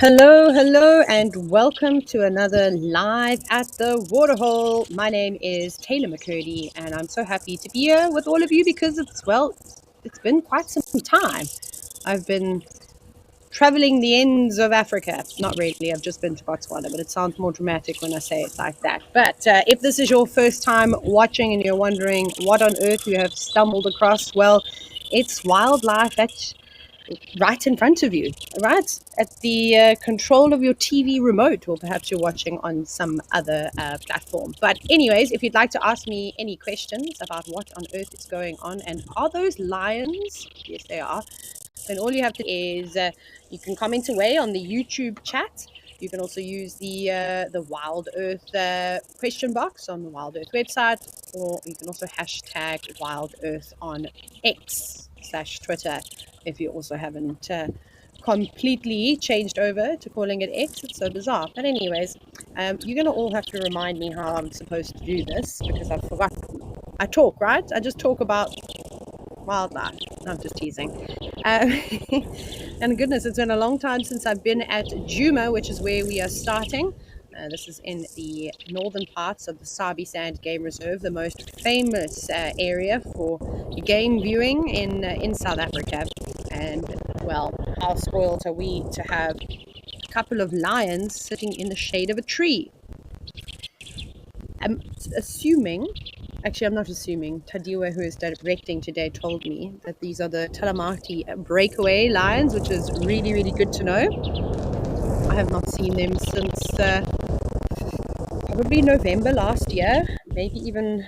Hello, and welcome to another Live at the Waterhole. My name is Taylor McCurdy, and I'm so happy to be here with all of you because it's been quite some time. I've been traveling the ends of Africa. Not really, I've just been to Botswana, but it sounds more dramatic when I say it like that. But if this is your first time watching and you're wondering what on earth you have stumbled across, well, it's wildlife that's right in front of you, right at the control of your TV remote, or perhaps you're watching on some other platform. But anyways, if you'd like to ask me any questions about what on earth is going on and are those lions, yes they are, then all you have to do is you can comment away on the YouTube chat. You can also use the WildEarth question box on the WildEarth website, or you can also hashtag WildEarth on X/Twitter if you also haven't completely changed over to calling it X. It's so bizarre. But anyways, you're going to all have to remind me how I'm supposed to do this because I've forgotten. I talk, right? I just talk about wildlife. No, I'm just teasing. And goodness, it's been a long time since I've been at Djuma, which is where we are starting. This is in the northern parts of the Sabi Sand Game Reserve, the most famous area for game viewing in South Africa. And, well, how spoiled are we to have a couple of lions sitting in the shade of a tree? I'm assuming, actually, I'm not assuming. Tadiwa, who is directing today, told me that these are the Talamati breakaway lions, which is really, really good to know. I have not seen them since probably November last year, maybe even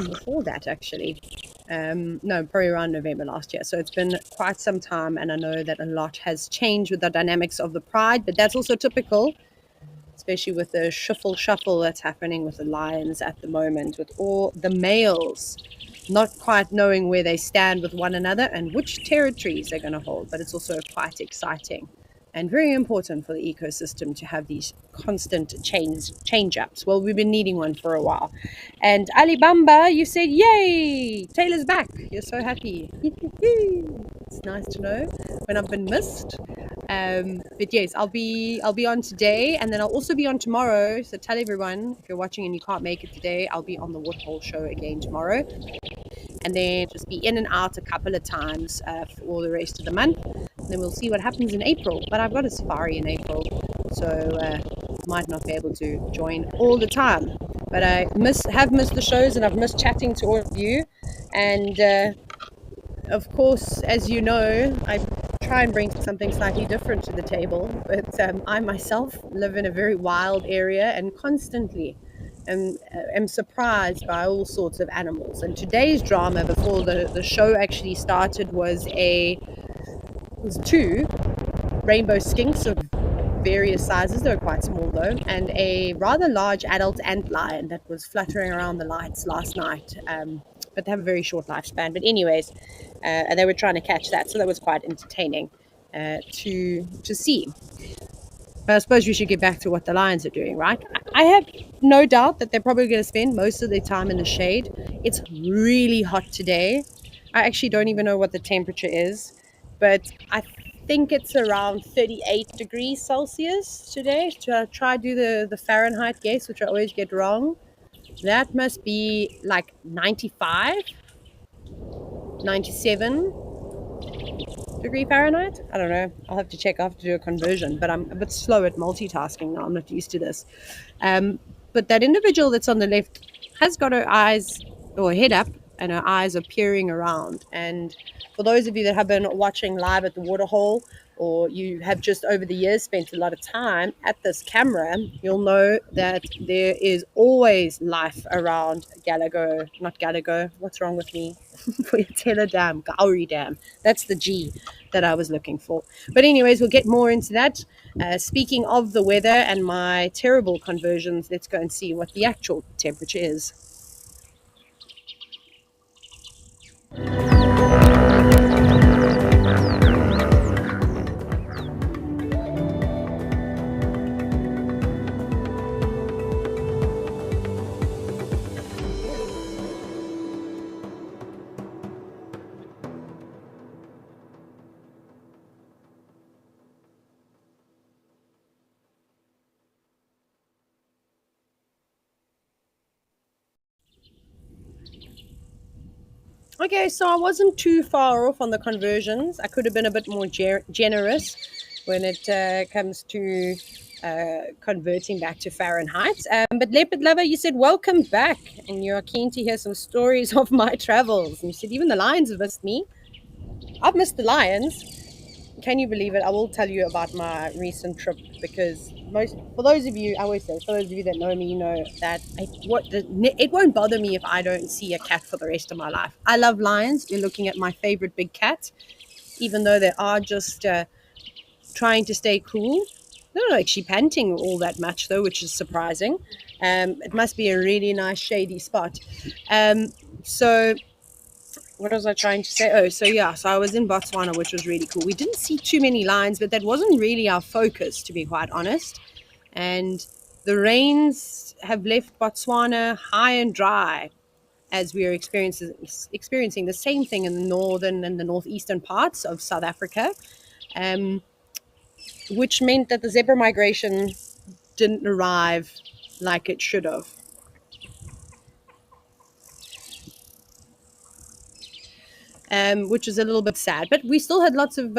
before that, actually. No, probably around November last year. So it's been quite some time, and I know that a lot has changed with the dynamics of the pride, but that's also typical, especially with the shuffle that's happening with the lions at the moment, with all the males not quite knowing where they stand with one another and which territories they're going to hold. But it's also quite exciting and very important for the ecosystem to have these constant change-ups. Well, we've been needing one for a while. And Alibamba, you said, yay, Taylor's back. You're so happy. It's nice to know when I've been missed. But yes, I'll be on today, and then I'll also be on tomorrow. So tell everyone, if you're watching and you can't make it today, I'll be on the Waterhole show again tomorrow, and then just be in and out a couple of times for all the rest of the month. And then we'll see what happens in April. But I've got a safari in April, so might not be able to join all the time. But I have missed the shows, and I've missed chatting to all of you. And of course, as you know, I try and bring something slightly different to the table, but I myself live in a very wild area and constantly am surprised by all sorts of animals. And today's drama before the show actually started was two rainbow skinks of various sizes. They were quite small though, and a rather large adult ant lion that was fluttering around the lights last night. But they have a very short lifespan. But anyways, they were trying to catch that, so that was quite entertaining to see. But I suppose we should get back to what the lions are doing, right? I have no doubt that they're probably going to spend most of their time in the shade. It's really hot today. I actually don't even know what the temperature is, but I think it's around 38 degrees Celsius today. To try to do the Fahrenheit guess, which I always get wrong. That must be like 95, 97 degree Fahrenheit. I don't know. I'll have to check. I'll have to do a conversion, but I'm a bit slow at multitasking now. I'm not used to this. But that individual that's on the left has got her eyes or head up, and her eyes are peering around. And for those of you that have been watching Live at the Waterhole, or you have just over the years spent a lot of time at this camera, you'll know that there is always life around not Galago. What's wrong with me? Voyatela Dam, Gowrie Dam. That's the G that I was looking for. But anyways, we'll get more into that. Speaking of the weather and my terrible conversions, let's go and see what the actual temperature is. Okay, so I wasn't too far off on the conversions. I could have been a bit more generous when it comes to converting back to Fahrenheit. But Leopard Lover, you said welcome back, and you're keen to hear some stories of my travels. And you said even the lions have missed me. I've missed the lions. Can you believe it? I will tell you about my recent trip because for those of you, I always say, for those of you that know me, you know that it won't bother me if I don't see a cat for the rest of my life. I love lions. You're looking at my favorite big cat, even though they are just trying to stay cool. They're not actually panting all that much though, which is surprising. It must be a really nice shady spot. So what was I trying to say? Oh, so yeah, so I was in Botswana, which was really cool. We didn't see too many lions, but that wasn't really our focus, to be quite honest. And the rains have left Botswana high and dry, as we are experiencing the same thing in the northern and the northeastern parts of South Africa, which meant that the zebra migration didn't arrive like it should have. Which is a little bit sad. But we still had lots of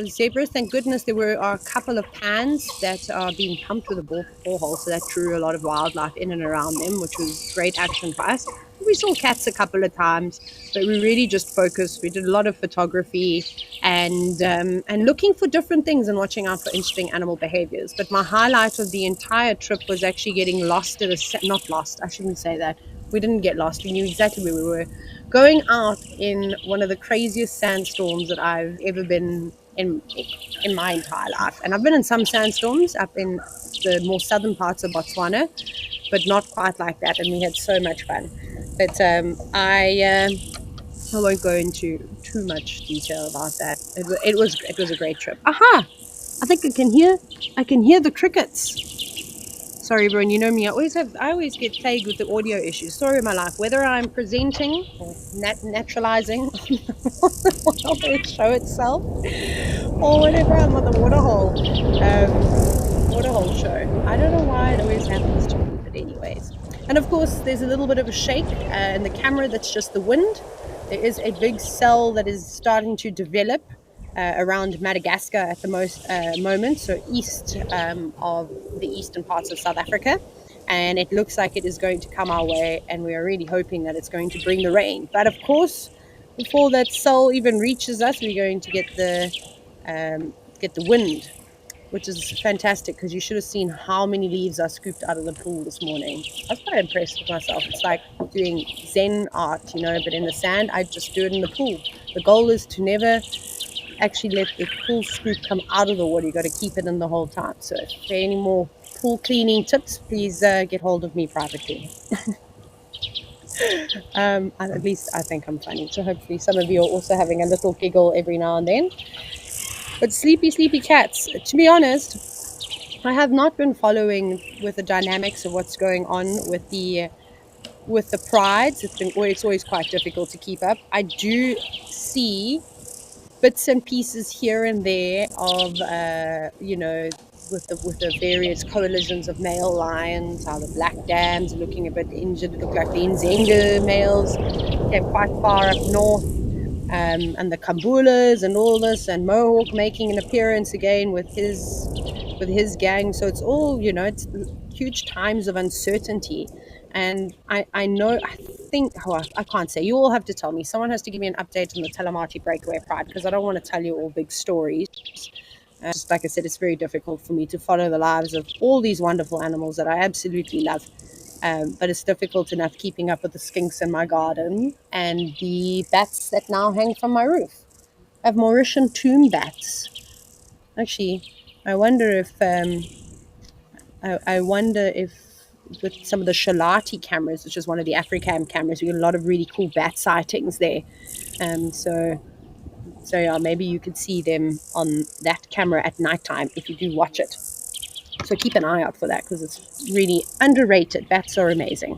zebras. Thank goodness there were a couple of pans that are being pumped with a borehole, so that drew a lot of wildlife in and around them, which was great action for us. We saw cats a couple of times, but we really just focused. We did a lot of photography and looking for different things and watching out for interesting animal behaviors. But my highlight of the entire trip was actually getting lost not lost, I shouldn't say that. We didn't get lost. We knew exactly where we were. Going out in one of the craziest sandstorms that I've ever been in my entire life. And I've been in some sandstorms up in the more southern parts of Botswana, but not quite like that. And we had so much fun. But I won't go into too much detail about that. It was a great trip. Aha! I think I can hear the crickets. Sorry, everyone. You know me. I always get plagued with the audio issues. Story of my life. Whether I'm presenting or naturalizing the show itself, or whenever I'm on the Waterhole show. I don't know why it always happens to me, but anyways. And of course, there's a little bit of a shake in the camera. That's just the wind. There is a big cell that is starting to develop around Madagascar at the moment, so east of the eastern parts of South Africa, and it looks like it is going to come our way, and we are really hoping that it's going to bring the rain. But of course, before that cell even reaches us, we're going to get the wind, which is fantastic because you should have seen how many leaves I scooped out of the pool this morning. I was quite impressed with myself. It's like doing Zen art, you know, but in the sand, I just do it in the pool. The goal is to never actually let the pool scoop come out of the water. You got to keep it in the whole time. So if there are any more pool cleaning tips, please get hold of me privately. At least I think I'm funny, so hopefully some of you are also having a little giggle every now and then. But sleepy cats, to be honest, I have not been following with the dynamics of what's going on with the prides. It's always quite difficult to keep up. I do see bits and pieces here and there of with the various coalitions of male lions, how the black dams are looking a bit injured. It looked like the Nzenga males came quite far up north, and the Kambulas and all this, and Mohawk making an appearance again with his gang. So it's all, it's huge times of uncertainty. And I can't say. You all have to tell me. Someone has to give me an update on the Talamati breakaway pride, because I don't want to tell you all big stories. Just like I said, it's very difficult for me to follow the lives of all these wonderful animals that I absolutely love. But it's difficult enough keeping up with the skinks in my garden and the bats that now hang from my roof. I have Mauritian tomb bats. Actually, I wonder if with some of the Shalati cameras, which is one of the Africam cameras, we get a lot of really cool bat sightings there. So yeah, maybe you could see them on that camera at nighttime if you do watch it. So keep an eye out for that, because it's really underrated. Bats are amazing.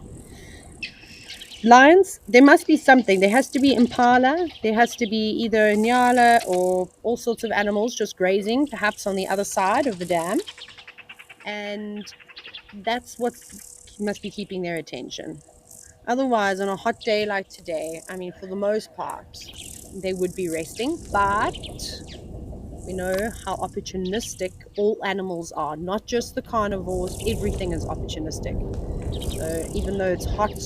Lions, there must be something. There has to be impala. There has to be either nyala or all sorts of animals just grazing, perhaps on the other side of the dam. And that's what must be keeping their attention. Otherwise, on a hot day like today, I mean, for the most part, they would be resting, but we know how opportunistic all animals are, not just the carnivores, everything is opportunistic. So even though it's hot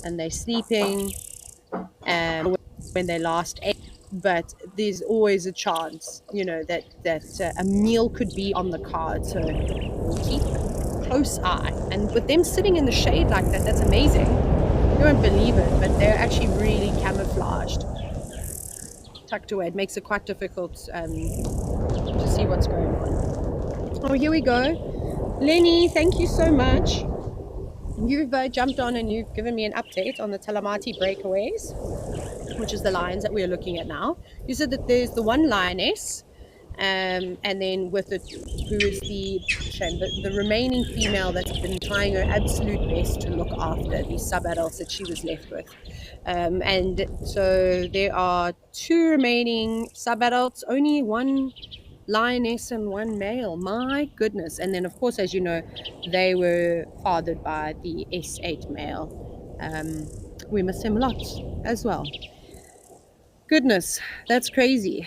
and they're sleeping, when they last ate, but there's always a chance, that a meal could be on the card. So we'll keep a close eye. And with them sitting in the shade like that, that's amazing. You won't believe it, but they're actually really camouflaged, tucked away. It makes it quite difficult to see what's going on. Oh, here we go. Lenny, thank you so much. You've jumped on and you've given me an update on the Talamati breakaways, which is the lions that we're looking at now. You said that there's the one lioness, and then with it, who is the remaining female that's been trying her absolute best to look after these sub-adults that she was left with. And so there are 2 remaining sub-adults, only 1 lioness and 1 male. My goodness. And then, of course, as you know, they were fathered by the S8 male. We miss him lots as well. Goodness, that's crazy.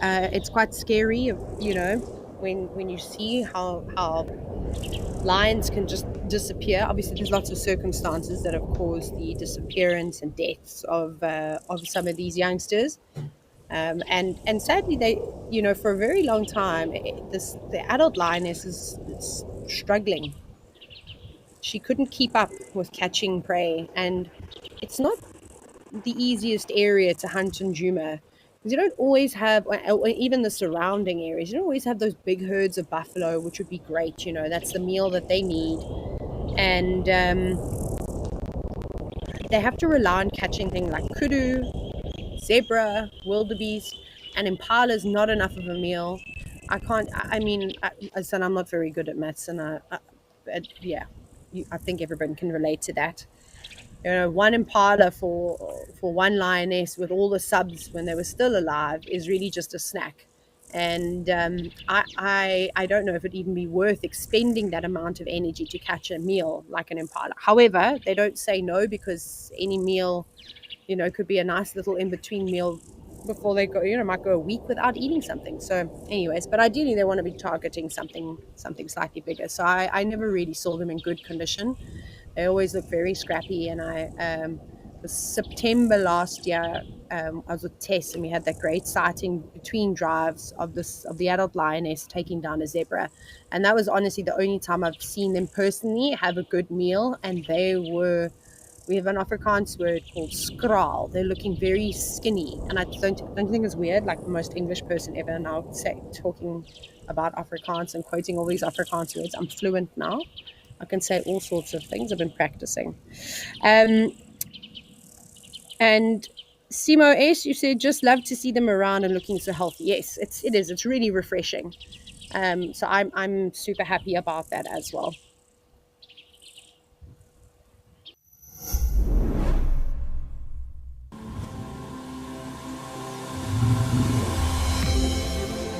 It's quite scary, when you see how lions can just disappear. Obviously, there's lots of circumstances that have caused the disappearance and deaths of some of these youngsters. And sadly, they, for a very long time, the adult lioness is struggling. She couldn't keep up with catching prey, and it's not the easiest area to hunt in Juma, because you don't always have, or even the surrounding areas, you don't always have those big herds of buffalo, which would be great. That's the meal that they need, and they have to rely on catching things like kudu, zebra, wildebeest, and impala is not enough of a meal. I said I'm not very good at maths, and yeah, I think everyone can relate to that. 1 impala for 1 lioness with all the subs when they were still alive is really just a snack. And I don't know if it'd even be worth expending that amount of energy to catch a meal like an impala. However, they don't say no, because any meal, could be a nice little in-between meal before they go, might go a week without eating something. So anyways, but ideally they want to be targeting something slightly bigger. So I never really saw them in good condition. They always look very scrappy. And was September last year, I was with Tess, and we had that great sighting between drives of the adult lioness taking down a zebra. And that was honestly the only time I've seen them personally have a good meal. And we have an Afrikaans word called skraal. They're looking very skinny. And I don't think it's weird, like the most English person ever now talking about Afrikaans and quoting all these Afrikaans words. I'm fluent now. I can say all sorts of things. I've been practicing. And Simo S, you said, just love to see them around and looking so healthy. Yes, it is. It's really refreshing. So I'm super happy about that as well.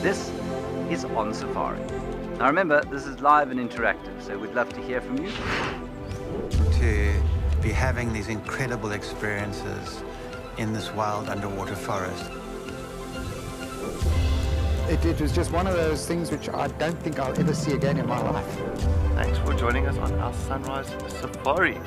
This is On Safari. Now remember, this is live and interactive, so we'd love to hear from you. To be having these incredible experiences in this wild underwater forest. It was just one of those things which I don't think I'll ever see again in my life. Thanks for joining us on our Sunrise Safari.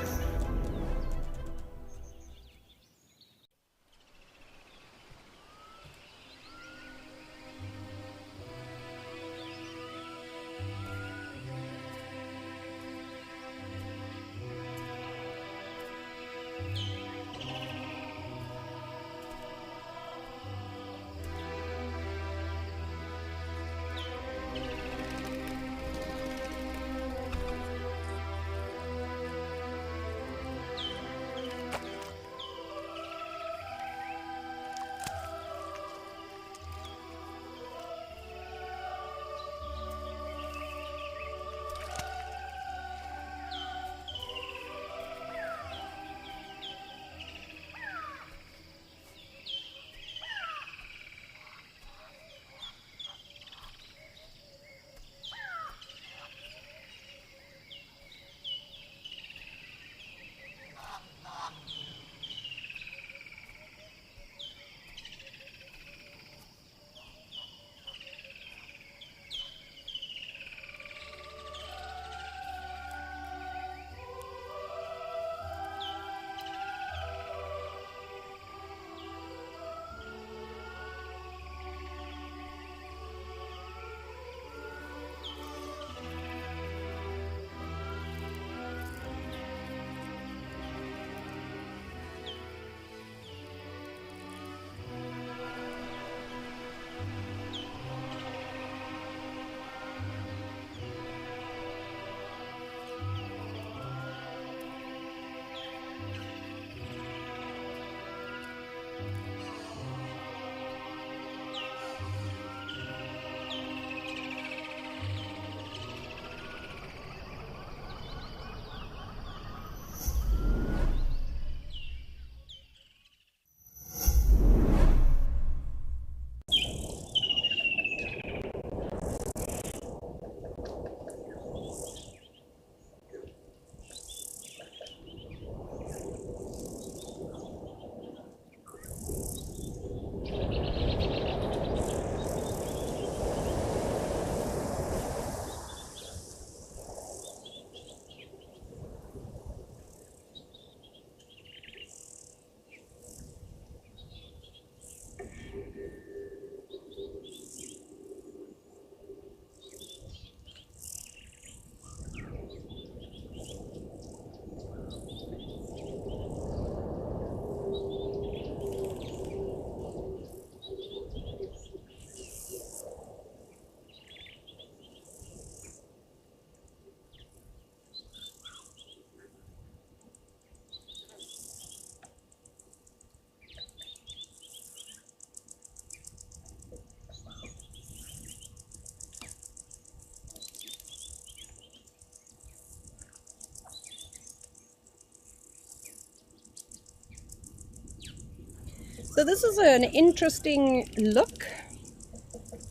So this is an interesting look.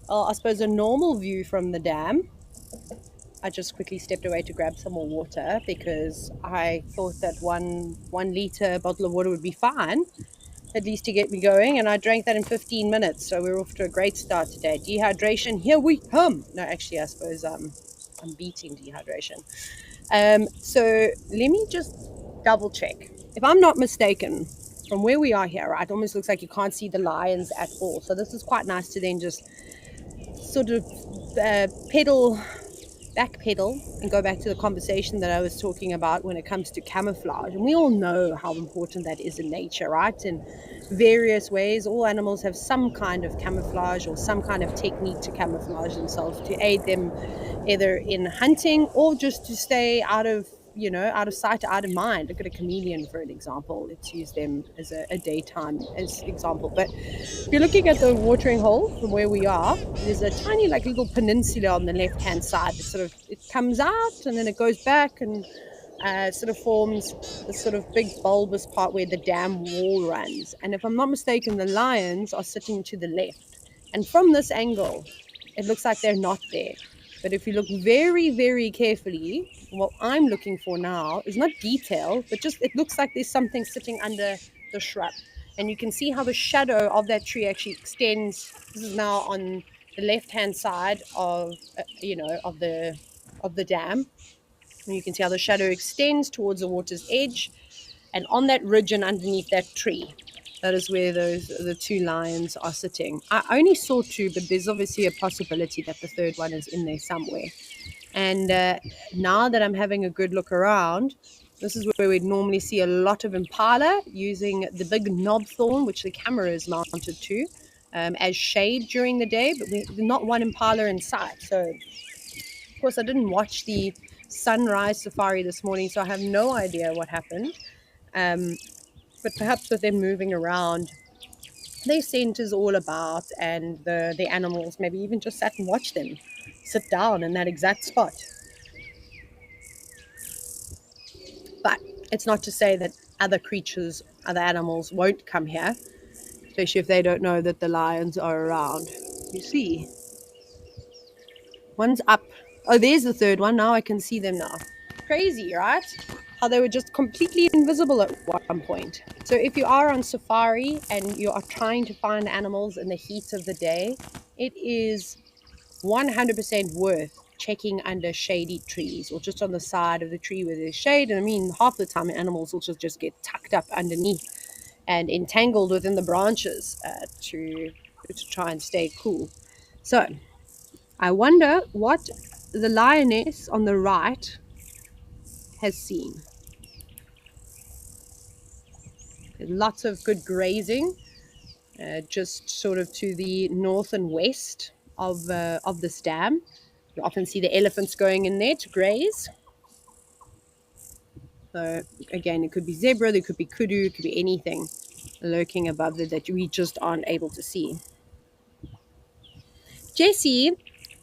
I suppose a normal view from the dam. I just quickly stepped away to grab some more water because I thought that one liter bottle of water would be fine, at least to get me going, and I drank that in 15 minutes, so we're off to a great start today. Dehydration, here we come. No, actually, I suppose I'm beating dehydration. So let me just double check. If I'm not mistaken, from where we are here, right, it almost looks like you can't see the lions at all. So this is quite nice to then just sort of backpedal and go back to the conversation that I was talking about when it comes to camouflage. And we all know how important that is in nature, right? In various ways, all animals have some kind of camouflage or some kind of technique to camouflage themselves to aid them either in hunting or just to stay out of sight, out of mind. Look at a chameleon, for an example. Let's use them as a daytime as example. But if you're looking at the watering hole from where we are, there's a tiny little peninsula on the left-hand side. It comes out and then it goes back and sort of forms this sort of big bulbous part where the dam wall runs. And if I'm not mistaken, the lions are sitting to the left. And from this angle, it looks like they're not there. But if you look very, very carefully, what I'm looking for now is not detail, but just it looks like there's something sitting under the shrub. And you can see how the shadow of that tree actually extends. This is now on the left-hand side of the dam. And you can see how the shadow extends towards the water's edge. And on that ridge and underneath that tree, that is where the two lions are sitting. I only saw two, but there's obviously a possibility that the third one is in there somewhere. And now that I'm having a good look around, this is where we'd normally see a lot of impala using the big knob thorn, which the camera is mounted to, as shade during the day, but there's not one impala in sight. So, of course, I didn't watch the sunrise safari this morning, so I have no idea what happened. But perhaps with them moving around, their scent is all about, and the animals maybe even just sat and watched them sit down in that exact spot. But it's not to say that other animals won't come here, especially if they don't know that the lions are around. You see, one's up. Oh, there's the third one. Now I can see them now. Crazy, right? How they were just completely invisible at one point. So if you are on safari and you are trying to find animals in the heat of the day, it is 100% worth checking under shady trees or just on the side of the tree where there's shade. And I mean, half the time animals will just get tucked up underneath and entangled within the branches to try and stay cool. So I wonder what the lioness on the right has seen. Lots of good grazing, just sort of to the north and west of this dam. You often see the elephants going in there to graze. So again, it could be zebra, there could be kudu, it could be anything lurking above there that we just aren't able to see. Jessie,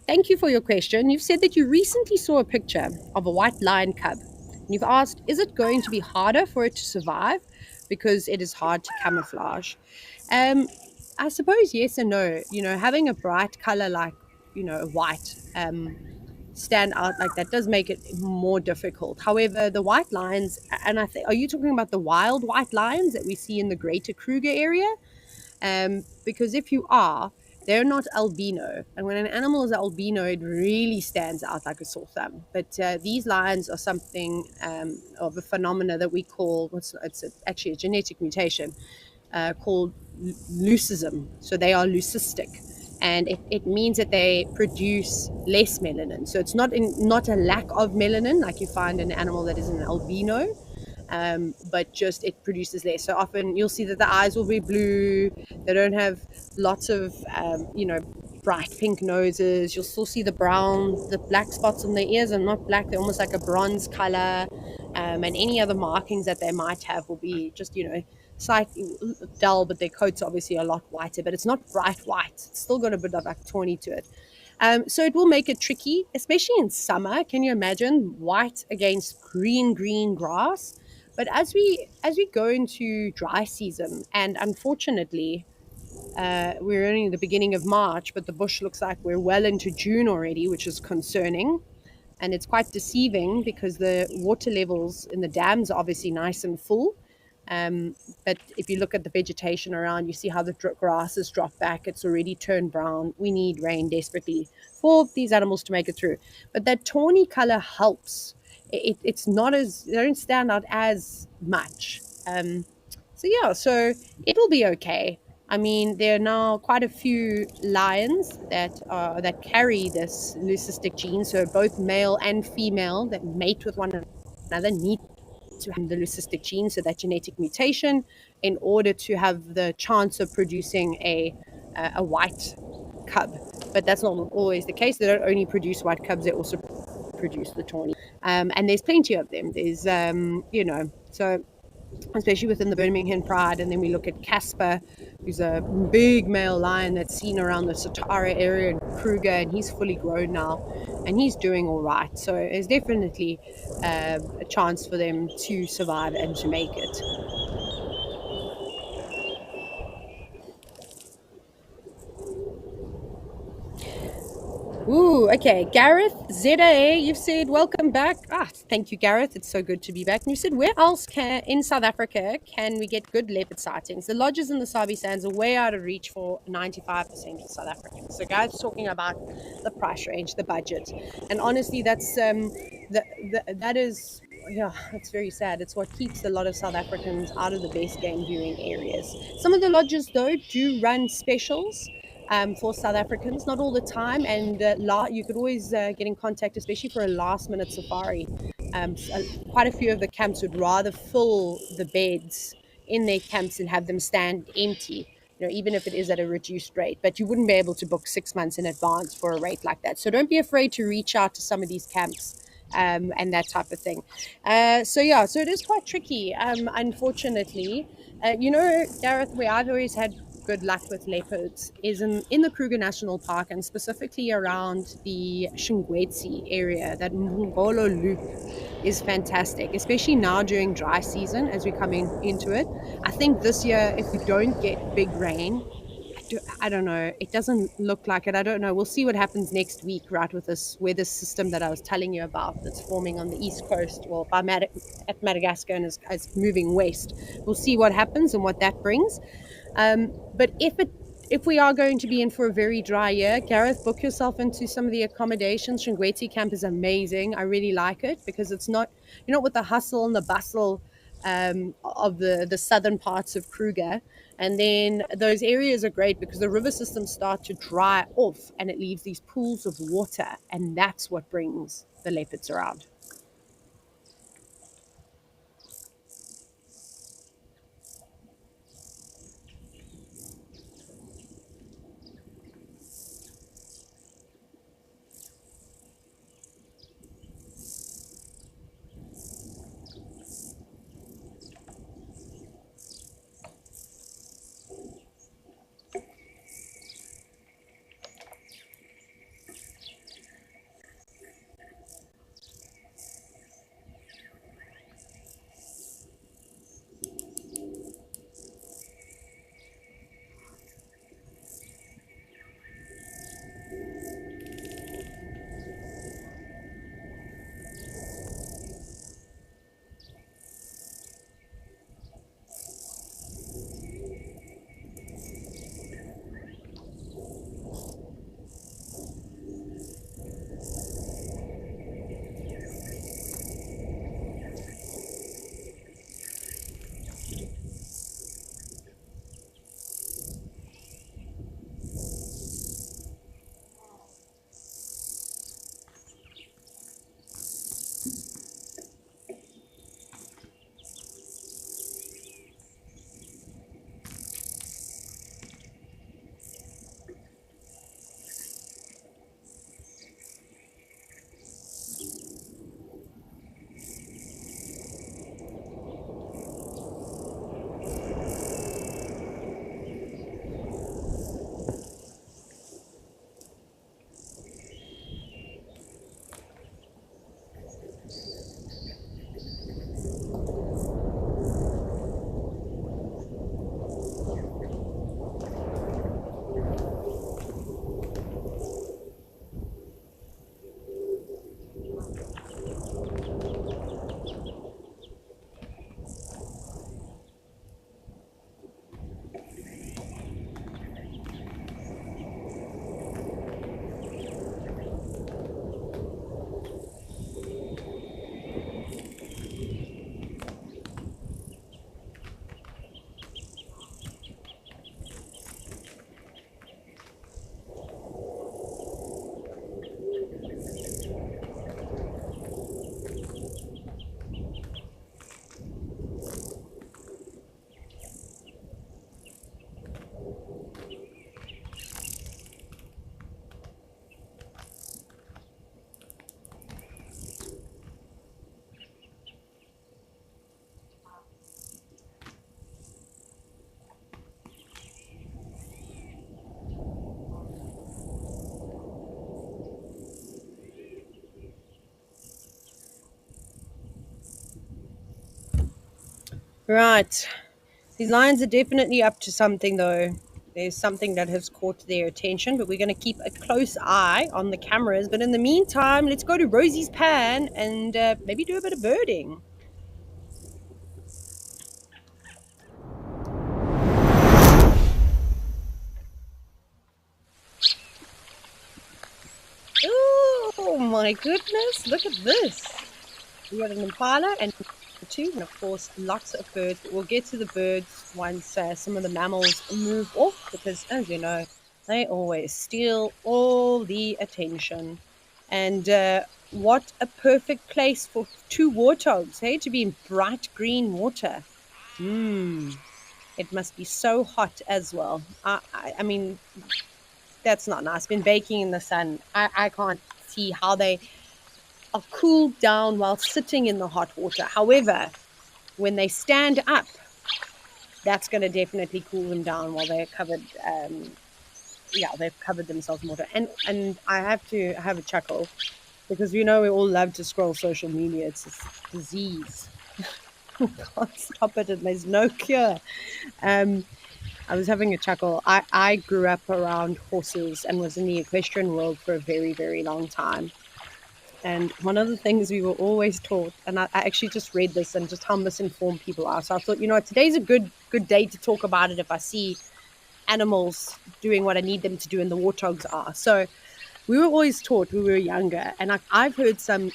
thank you for your question. You've said that you recently saw a picture of a white lion cub. And you've asked, is it going to be harder for it to survive because it is hard to camouflage? I suppose yes and no. Having a bright color like, white stand out like that does make it more difficult. However, the white lions, and are you talking about the wild white lions that we see in the greater Kruger area? Because if you are, they're not albino. And when an animal is albino, it really stands out like a sore thumb. But these lions are something of a phenomena that we call, it's actually a genetic mutation called leucism. So they are leucistic. And it means that they produce less melanin. So it's not a lack of melanin like you find in an animal that is an albino. But just it produces less. So often you'll see that the eyes will be blue. They don't have lots of, bright pink noses. You'll still see the black spots on their ears are not black. They're almost like a bronze color. And any other markings that they might have will be just, slightly dull, but their coats obviously are a lot whiter, but it's not bright white. It's still got a bit of like tawny to it. So it will make it tricky, especially in summer. Can you imagine white against green grass? But as we go into dry season, and unfortunately, we're only in the beginning of March, but the bush looks like we're well into June already, which is concerning. And it's quite deceiving because the water levels in the dams are obviously nice and full. Um, but if you look at the vegetation around, you see how the grasses drop back. It's already turned brown. We need rain desperately for these animals to make it through. But that tawny color helps. It's not as, they don't stand out as much. So yeah, so it'll be okay. I mean, there are now quite a few lions that carry this leucistic gene. So both male and female that mate with one another need to have the leucistic gene, so that genetic mutation, in order to have the chance of producing a white cub. But that's not always the case. They don't only produce white cubs; they also produce the tawny. And there's plenty of them. There's so especially within the Birmingham Pride. And then we look at Casper, who's a big male lion that's seen around the Satara area in Kruger, and he's fully grown now, and he's doing all right. So there's definitely a chance for them to survive and to make it. Ooh, okay. Gareth, ZA, you've said welcome back. Thank you, Gareth. It's so good to be back. And you said, where else in South Africa can we get good leopard sightings? The lodges in the Sabi Sands are way out of reach for 95% of South Africans. So guys talking about the price range, the budget. And honestly, that's that is, yeah, it's very sad. It's what keeps a lot of South Africans out of the best game viewing areas. Some of the lodges, though, do run specials for South Africans, not all the time. And you could always get in contact, especially for a last minute safari. Quite a few of the camps would rather fill the beds in their camps and have them stand empty, even if it is at a reduced rate. But you wouldn't be able to book 6 months in advance for a rate like that. So don't be afraid to reach out to some of these camps. And that type of thing. So it is quite tricky, unfortunately. Gareth, where I've always had good luck with leopards is in the Kruger National Park, and specifically around the Shingwedzi area. That Ngolo Loop is fantastic, especially now during dry season as we come into it. I think this year, if we don't get big rain, I don't know. It doesn't look like it. I don't know. We'll see what happens next week, right, with this weather system that I was telling you about that's forming on the east coast, well, at Madagascar, and is moving west. We'll see what happens and what that brings. But if we are going to be in for a very dry year, Gareth, book yourself into some of the accommodations. Shingwedzi camp is amazing. I really like it because it's not, you're not with the hustle and the bustle of the southern parts of Kruger. And then those areas are great because the river systems start to dry off and it leaves these pools of water. And that's what brings the leopards around. Right. These lions are definitely up to something, though. There's something that has caught their attention, but we're going to keep a close eye on the cameras. But in the meantime, let's go to Rosy's pan and maybe do a bit of birding. Oh my goodness, look at this. We got an impala and two, and of course lots of birds. But we'll get to the birds once some of the mammals move off, because as you know, they always steal all the attention. And what a perfect place for two warthogs, hey, to be in bright green water. It must be so hot as well. I mean, that's not nice. Been baking in the sun. I can't see how they are cooled down while sitting in the hot water. However, when they stand up, that's going to definitely cool them down while they're covered. They've covered themselves in water. And I have to have a chuckle, because we all love to scroll social media. It's this disease. We can't stop it, and there's no cure. I was having a chuckle. I grew up around horses and was in the equestrian world for a very, very long time. And one of the things we were always taught, and I actually just read this and just how misinformed people are. So I thought, today's a good day to talk about it if I see animals doing what I need them to do, and the warthogs are. So we were always taught when we were younger, and I've heard some,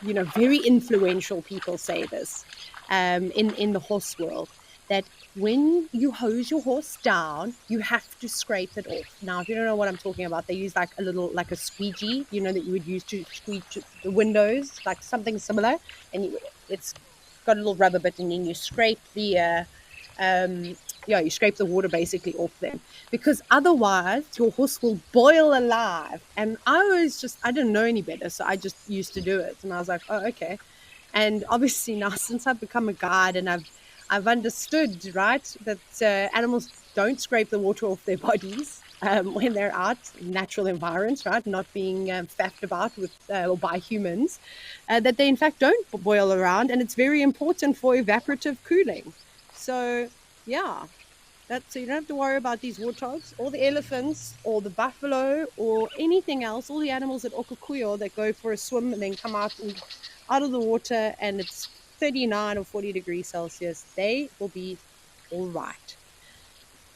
very influential people say this in the horse world, that when you hose your horse down, you have to scrape it off. Now, if you don't know what I'm talking about, they use like a squeegee, that you would use to squeeze the windows, like something similar, and it's got a little rubber bit, and then you scrape the you scrape the water basically off them, because otherwise your horse will boil alive. And I didn't know any better, so I just used to do it, and I was like, oh, okay. And obviously now, since I've become a guide and I've understood, right, that animals don't scrape the water off their bodies when they're out in natural environments, right, not being faffed about with or by humans, that they in fact don't boil around, and it's very important for evaporative cooling. So yeah, so you don't have to worry about these warthogs or the elephants or the buffalo or anything else, all the animals at Okukuyo that go for a swim and then come out of the water and it's 39 or 40 degrees Celsius. They will be all right.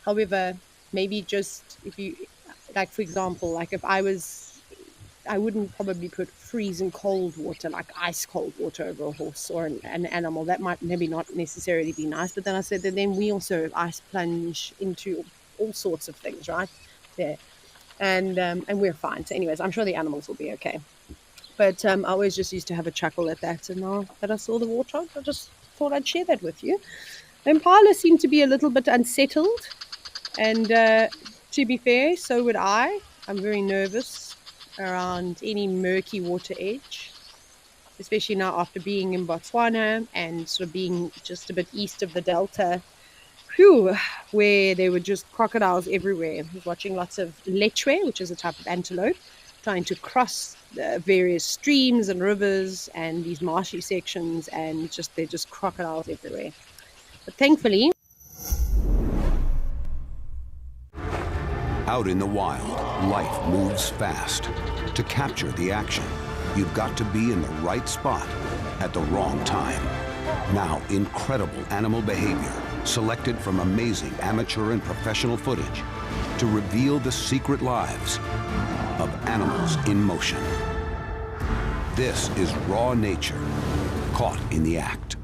However, maybe just if you, like, for example, like if I wouldn't probably put freezing cold water, like ice cold water, over a horse or an animal. That might maybe not necessarily be nice. But then I said that then we also ice plunge into all sorts of things, right? There. And we're fine. So anyways, I'm sure the animals will be okay. But I always just used to have a chuckle at that. And now that I saw the warthog, I just thought I'd share that with you. Impala seemed to be a little bit unsettled. And to be fair, so would I. I'm very nervous around any murky water edge, especially now after being in Botswana and sort of being just a bit east of the Delta, where there were just crocodiles everywhere. I was watching lots of lechwe, which is a type of antelope, trying to cross the various streams and rivers and these marshy sections, and they're just crocodiles everywhere. But thankfully, out in the wild, life moves fast. To capture the action, you've got to be in the right spot at the wrong time. Now, incredible animal behavior, selected from amazing amateur and professional footage, to reveal the secret lives of animals in motion. This is raw nature, caught in the act.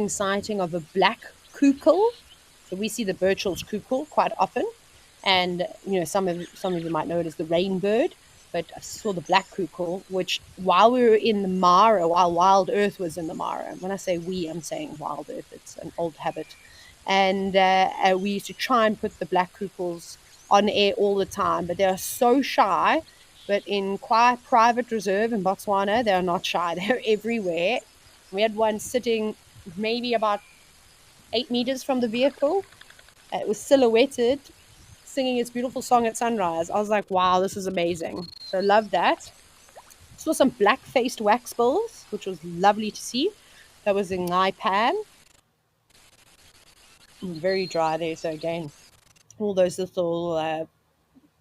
sighting of a black kukul. So we see the Burchell's kukul quite often, and some of you might know it as the rainbird. But I saw the black kukul, which while we were in the Mara, while WildEarth was in the Mara, when I say we, I'm saying WildEarth, it's an old habit. And we used to try and put the black kukuls on air all the time, but they are so shy. But in quiet private reserve in Botswana, they are not shy. They're everywhere. We had one sitting maybe about 8 meters from the vehicle. It was silhouetted, singing its beautiful song at sunrise. I was like, wow, this is amazing. So love that. Saw some black-faced waxbills, which was lovely to see. That was in Ngaipan. Very dry there, so again, all those little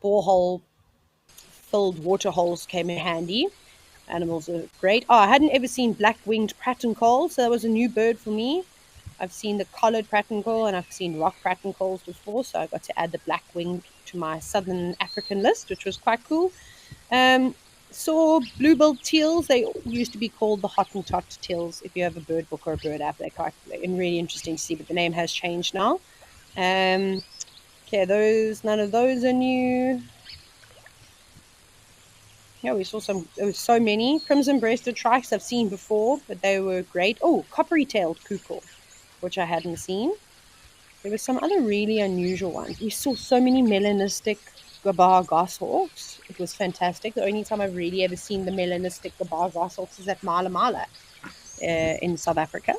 borehole-filled water holes came in handy. Animals are great. Oh, I hadn't ever seen black-winged pratincoal, so that was a new bird for me. I've seen the collared pratincoal and I've seen rock pratincoals before, so I got to add the black-winged to my southern African list, which was quite cool. Saw blue-billed teals. They used to be called the Hottentot teals. If you have a bird book or a bird app, they're really interesting to see, but the name has changed now. Okay, none of those are new. Yeah, we saw there was so many. Crimson-breasted trikes I've seen before, but they were great. Oh, coppery-tailed kukul, which I hadn't seen. There were some other really unusual ones. We saw so many melanistic gabar goshawks. It was fantastic. The only time I've really ever seen the melanistic gabar goshawks is at Mala Mala in South Africa.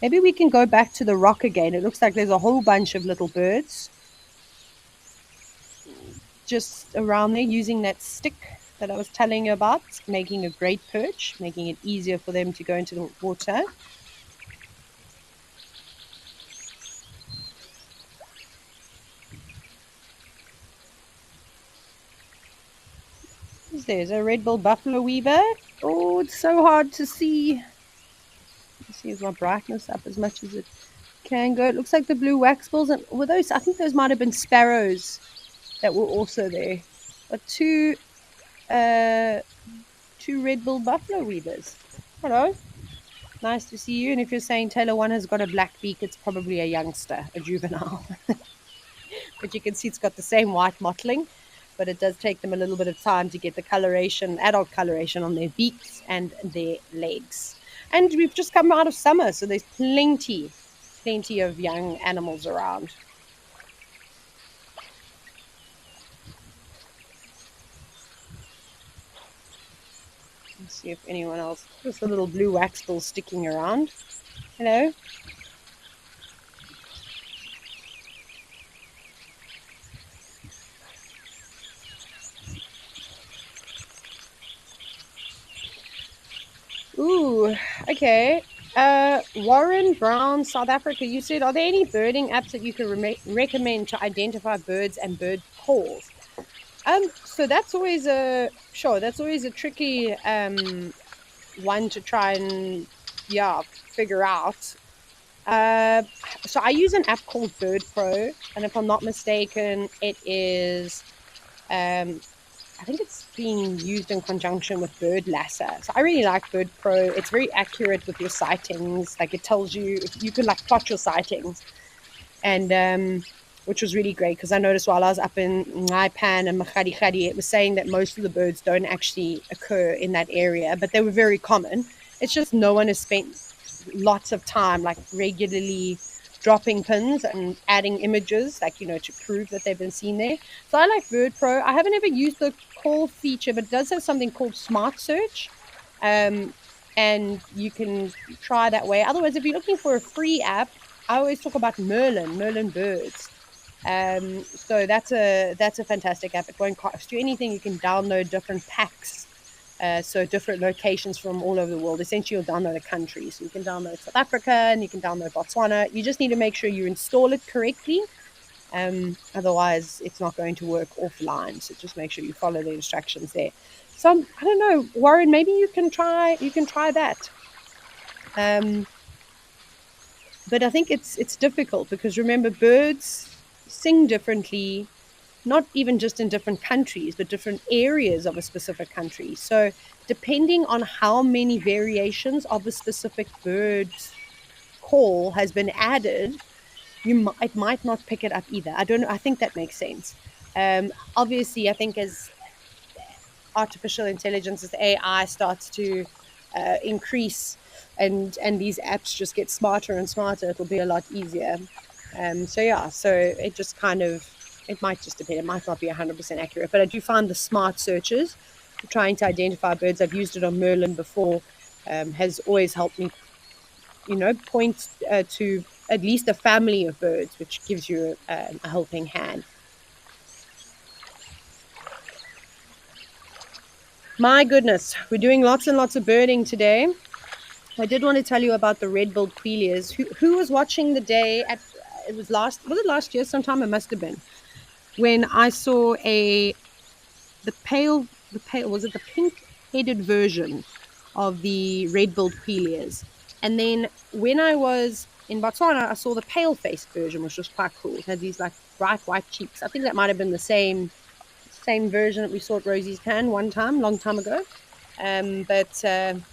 Maybe we can go back to the rock again. It looks like there's a whole bunch of little birds just around there using that stick that I was telling you about, making a great perch, making it easier for them to go into the water. There's a red-billed buffalo weaver. Oh, it's so hard to see. Let's see, is my brightness up as much as it can go. It looks like the blue waxbills, and were those? I think those might have been sparrows that were also there. But two red-billed buffalo weavers. Hello. Nice to see you. And if you're saying Taylor one has got a black beak, it's probably a youngster, a juvenile. But you can see it's got the same white mottling, but it does take them a little bit of time to get the coloration, adult coloration on their beaks and their legs. And we've just come out of summer, so there's plenty of young animals around. Let's see if anyone else. Just a little blue waxbill sticking around. Hello. Ooh, okay. Warren Brown, South Africa, you said, are there any birding apps that you can recommend to identify birds and bird calls? So that's always a tricky one to try and figure out. So I use an app called Bird Pro, and if I'm not mistaken, it is I think it's being used in conjunction with Bird Lasser. So I really like Bird Pro. It's very accurate with your sightings. Like it tells you, you can like plot your sightings, and which was really great because I noticed while I was up in Ngaipan and Makgadikgadi, it was saying that most of the birds don't actually occur in that area, but they were very common. It's just no one has spent lots of time like regularly dropping pins and adding images, like, to prove that they've been seen there. So I like Bird Pro. I haven't ever used the call feature, but it does have something called Smart Search, and you can try that way. Otherwise, if you're looking for a free app, I always talk about Merlin Birds. So that's a fantastic app. It won't cost you anything. You can download different packs, so different locations from all over the world. Essentially, you'll download a country. So you can download South Africa and you can download Botswana. You just need to make sure you install it correctly. Otherwise, it's not going to work offline. So just make sure you follow the instructions there. So I don't know, Warren. Maybe you can try that. But I think it's difficult because remember, birds sing differently. not even just in different countries, but different areas of a specific country. So depending on how many variations of a specific bird's call has been added, it might not pick it up either. I don't know. I think that makes sense. Obviously, I think as artificial intelligence, as AI starts to increase, and these apps just get smarter and smarter, it'll be a lot easier. So it just kind of, it might just depend. It might not be 100% accurate, but I do find the smart searches trying to identify birds. I've used it on Merlin before. Has always helped me, point to at least a family of birds, which gives you a helping hand. My goodness, we're doing lots and lots of birding today. I did want to tell you about the red-billed quailias. Who was watching the day at, was it last year sometime? It must have been, when I saw the pale, was it the pink-headed version of the red-billed quailias? And then when I was in Botswana, I saw the pale-faced version, which was quite cool. It had these like bright white cheeks. I think that might have been the same version that we saw at Rosy's Can one time, long time ago. But I'm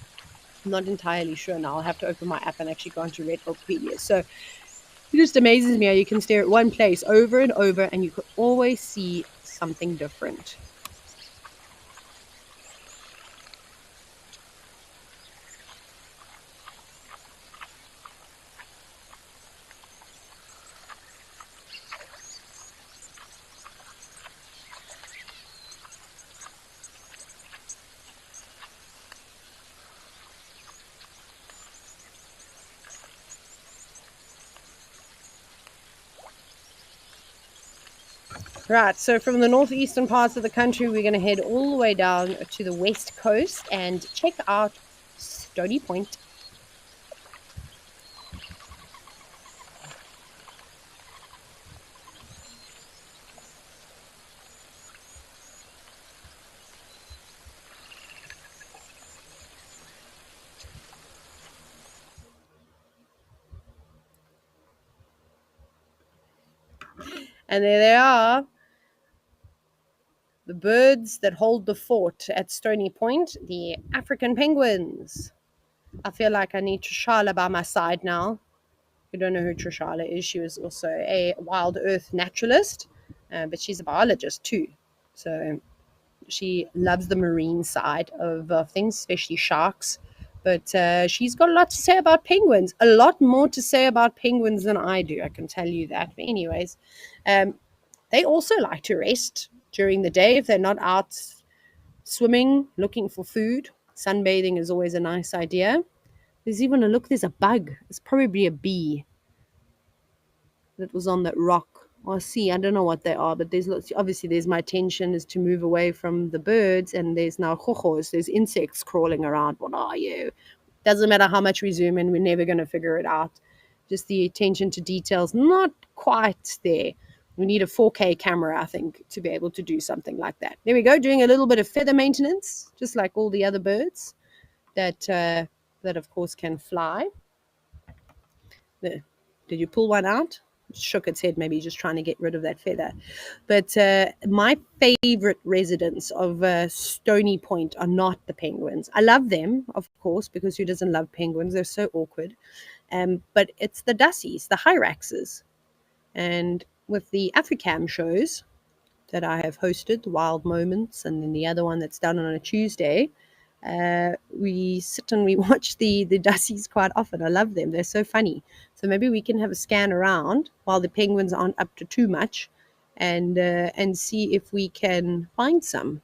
not entirely sure now. I'll have to open my app and actually go onto red-billed quailias. So it just amazes me how you can stare at one place over and over and you could always see something different. Right, so from the northeastern parts of the country, we're going to head all the way down to the west coast and check out Stony Point. And there they are, the birds that hold the fort at Stony Point, the African penguins. I feel like I need Trishala by my side now. You don't know who Trishala is. She was also a WildEarth naturalist, but she's a biologist too. So she loves the marine side of things, especially sharks. But she's got a lot to say about penguins, a lot more to say about penguins than I do, I can tell you that. But anyways, they also like to rest during the day if they're not out swimming, looking for food. Sunbathing is always a nice idea. There's even there's a bug. It's probably a bee that was on that rock. Or see, I don't know what they are, but there's lots. Obviously, there's my attention is to move away from the birds, and there's now chojos, there's insects crawling around. What are you? Doesn't matter how much we zoom in, we're never going to figure it out. Just the attention to details, not quite there. We need a 4K camera, I think, to be able to do something like that. There we go, doing a little bit of feather maintenance, just like all the other birds that, of course, can fly. There. Did you pull one out? Shook its head, maybe just trying to get rid of that feather. But my favorite residents of Stony Point are not the penguins. I love them, of course, because who doesn't love penguins? They're so awkward. But it's the dussies, the hyraxes. And with the Africam shows that I have hosted, the Wild Moments, and then the other one that's done on a Tuesday, we sit and we watch the dussies quite often. I love them. They're so funny. So maybe we can have a scan around while the penguins aren't up to too much and see if we can find some.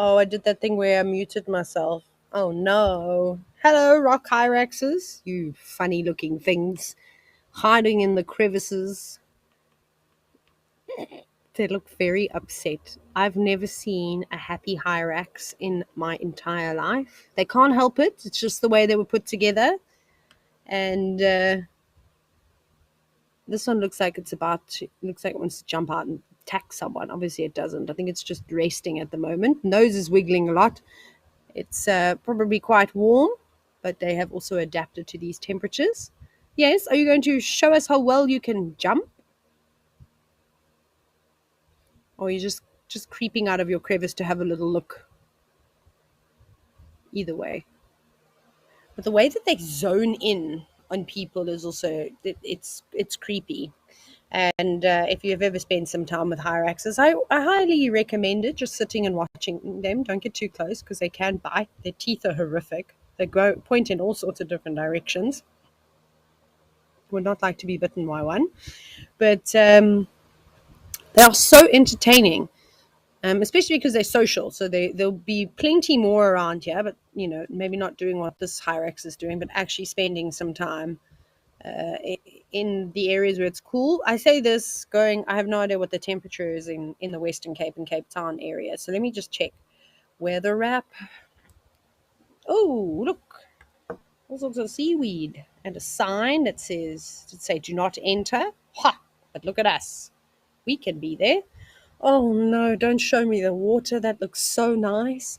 Oh, I did that thing where I muted myself. Oh no. Hello, rock hyraxes, you funny looking things hiding in the crevices. They look very upset. I've never seen a happy hyrax in my entire life. They can't help it. It's just the way they were put together. And this one looks like it wants to jump out and attack someone. Obviously it doesn't. I think it's just resting at the moment. Nose is wiggling a lot. It's probably quite warm, but they have also adapted to these temperatures. Yes, are you going to show us how well you can jump? Or are you just creeping out of your crevice to have a little look? Either way. But the way that they zone in on people is also, it's creepy. And if you've ever spent some time with hyraxes, I highly recommend it. Just sitting and watching them. Don't get too close because they can bite. Their teeth are horrific. They point in all sorts of different directions. Would not like to be bitten by one. But they are so entertaining. Especially because they're social, so there'll be plenty more around here, but maybe not doing what this hyrax is doing, but actually spending some time in the areas where it's cool. I say this I have no idea what the temperature is in the Western Cape and Cape Town area, so let me just check weather wrap. Oh, look, all sorts of seaweed and a sign that says, do not enter. Ha! But look at us, we can be there. Oh no, don't show me the water. That looks so nice.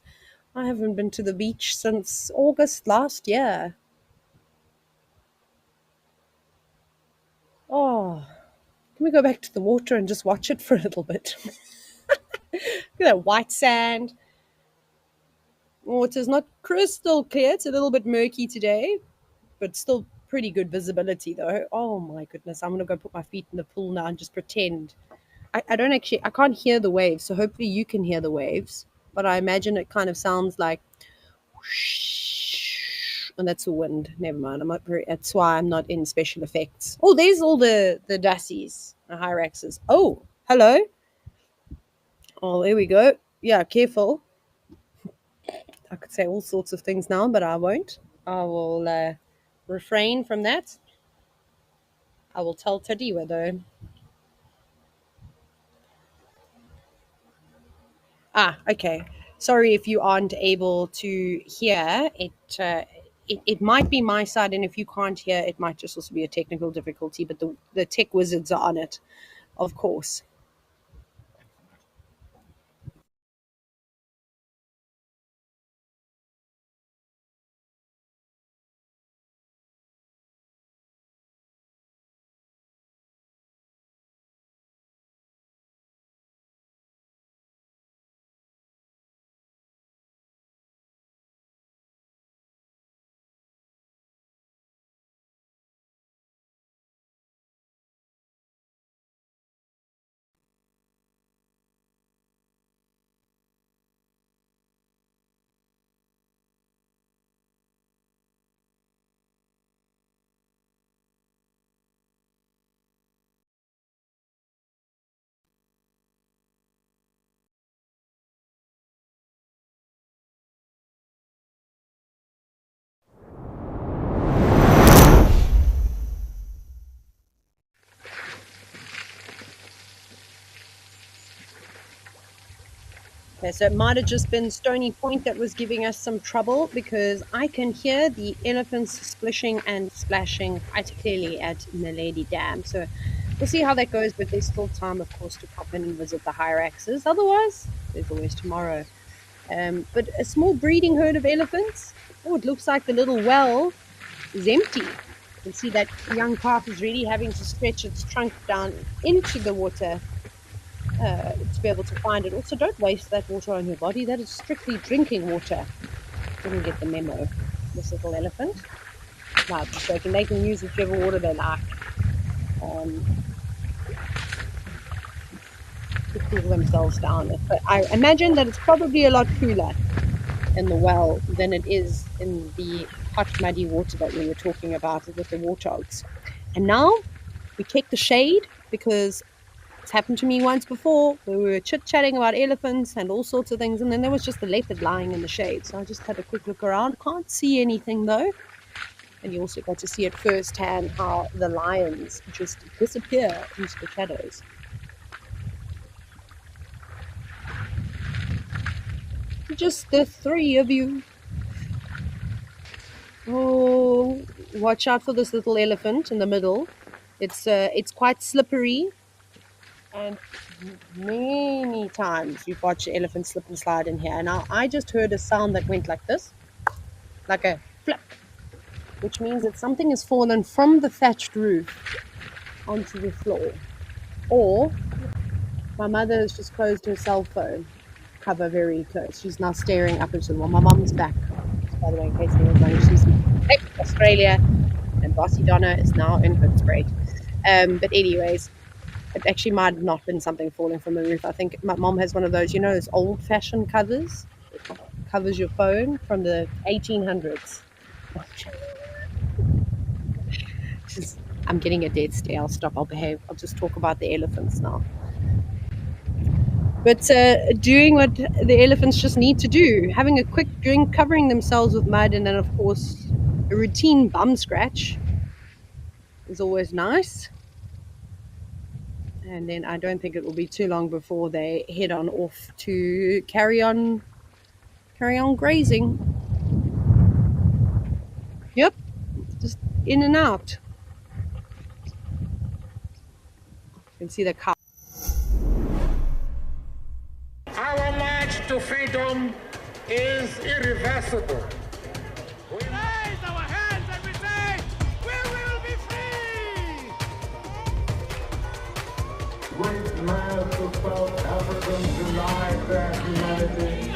I haven't been to the beach since August last year. Oh, can we go back to the water and just watch it for a little bit? Look at that white sand. Water's not crystal clear. It's a little bit murky today, but still pretty good visibility though. Oh my goodness, I'm going to go put my feet in the pool now and just pretend. I can't hear the waves, so hopefully you can hear the waves, but I imagine it kind of sounds like whoosh, and that's the wind. Never mind, that's why I'm not in special effects. Oh, there's all the dassies, the hyraxes. Oh, hello. Oh, there we go. Yeah, careful. I could say all sorts of things now, but I won't. I will refrain from that. I will tell Tadiwa though. Okay. Sorry if you aren't able to hear it. It might be my side, and if you can't hear, it might just also be a technical difficulty. But the tech wizards are on it, of course. Okay, so it might have just been Stony Point that was giving us some trouble, because I can hear the elephants splishing and splashing quite clearly at Naledi Dam. So we'll see how that goes, but there's still time, of course, to pop in and visit the hyraxes. Otherwise, there's always tomorrow. But a small breeding herd of elephants. Oh, it looks like the little well is empty. You can see that young calf is really having to stretch its trunk down into the water to be able to find it. Also, don't waste that water on your body. That is strictly drinking water. Didn't get the memo. This little elephant. No, just joking. They can use whichever water they like to cool themselves down. But I imagine that it's probably a lot cooler in the well than it is in the hot, muddy water that we were talking about with the warthogs. And now we take the shade, because It's happened to me once before. We were chit-chatting about elephants and all sorts of things, and then there was just a leopard lying in the shade. So I just had a quick look around. Can't see anything though. And you also got to see it firsthand how the lions just disappear into the shadows. Just the three of you. Oh, watch out for this little elephant in the middle. It's quite slippery, and many times you've watched an elephant slip and slide in here. Now I just heard a sound that went like this, like a flip, which means that something has fallen from the thatched roof onto the floor. Or my mother has just closed her cell phone cover very close. She's now staring up into the wall. My mom's back, by the way, in case anyone's wondering. She's back in Australia, and Bossy Donna is now in Hoodspray. But anyways, it actually might have not been something falling from the roof. I think my mom has one of those, those old-fashioned covers. It covers your phone from the 1800s. I'm getting a dead stare. I'll stop. I'll behave. I'll just talk about the elephants now. But doing what the elephants just need to do, having a quick drink, covering themselves with mud, and then, of course, a routine bum scratch is always nice. And then I don't think it will be too long before they head on off to carry on grazing. Yep, just in and out. You can see the cow. Our march to freedom is irreversible. We raise our hands and we say, we will be free! Great mass of South Africans denied their humanity.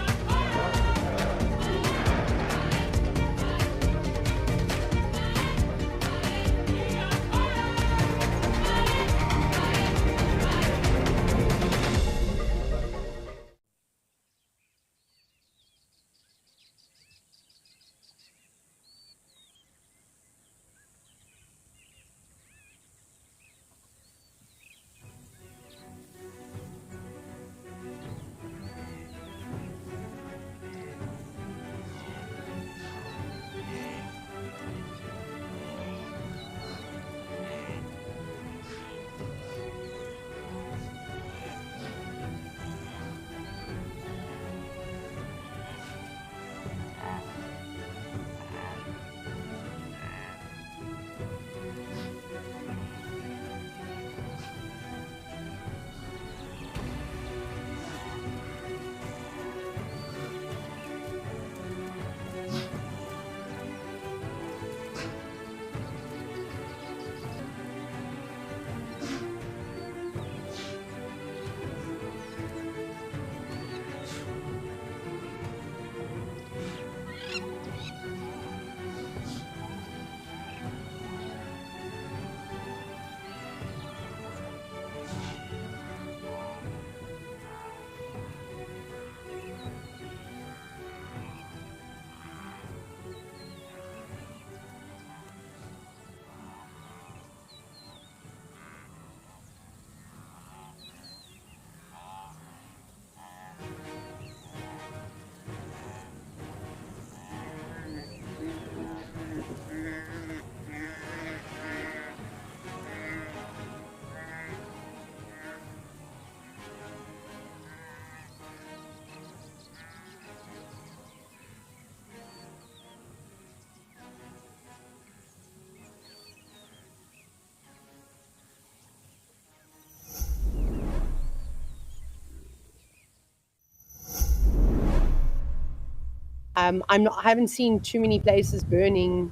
I haven't seen too many places burning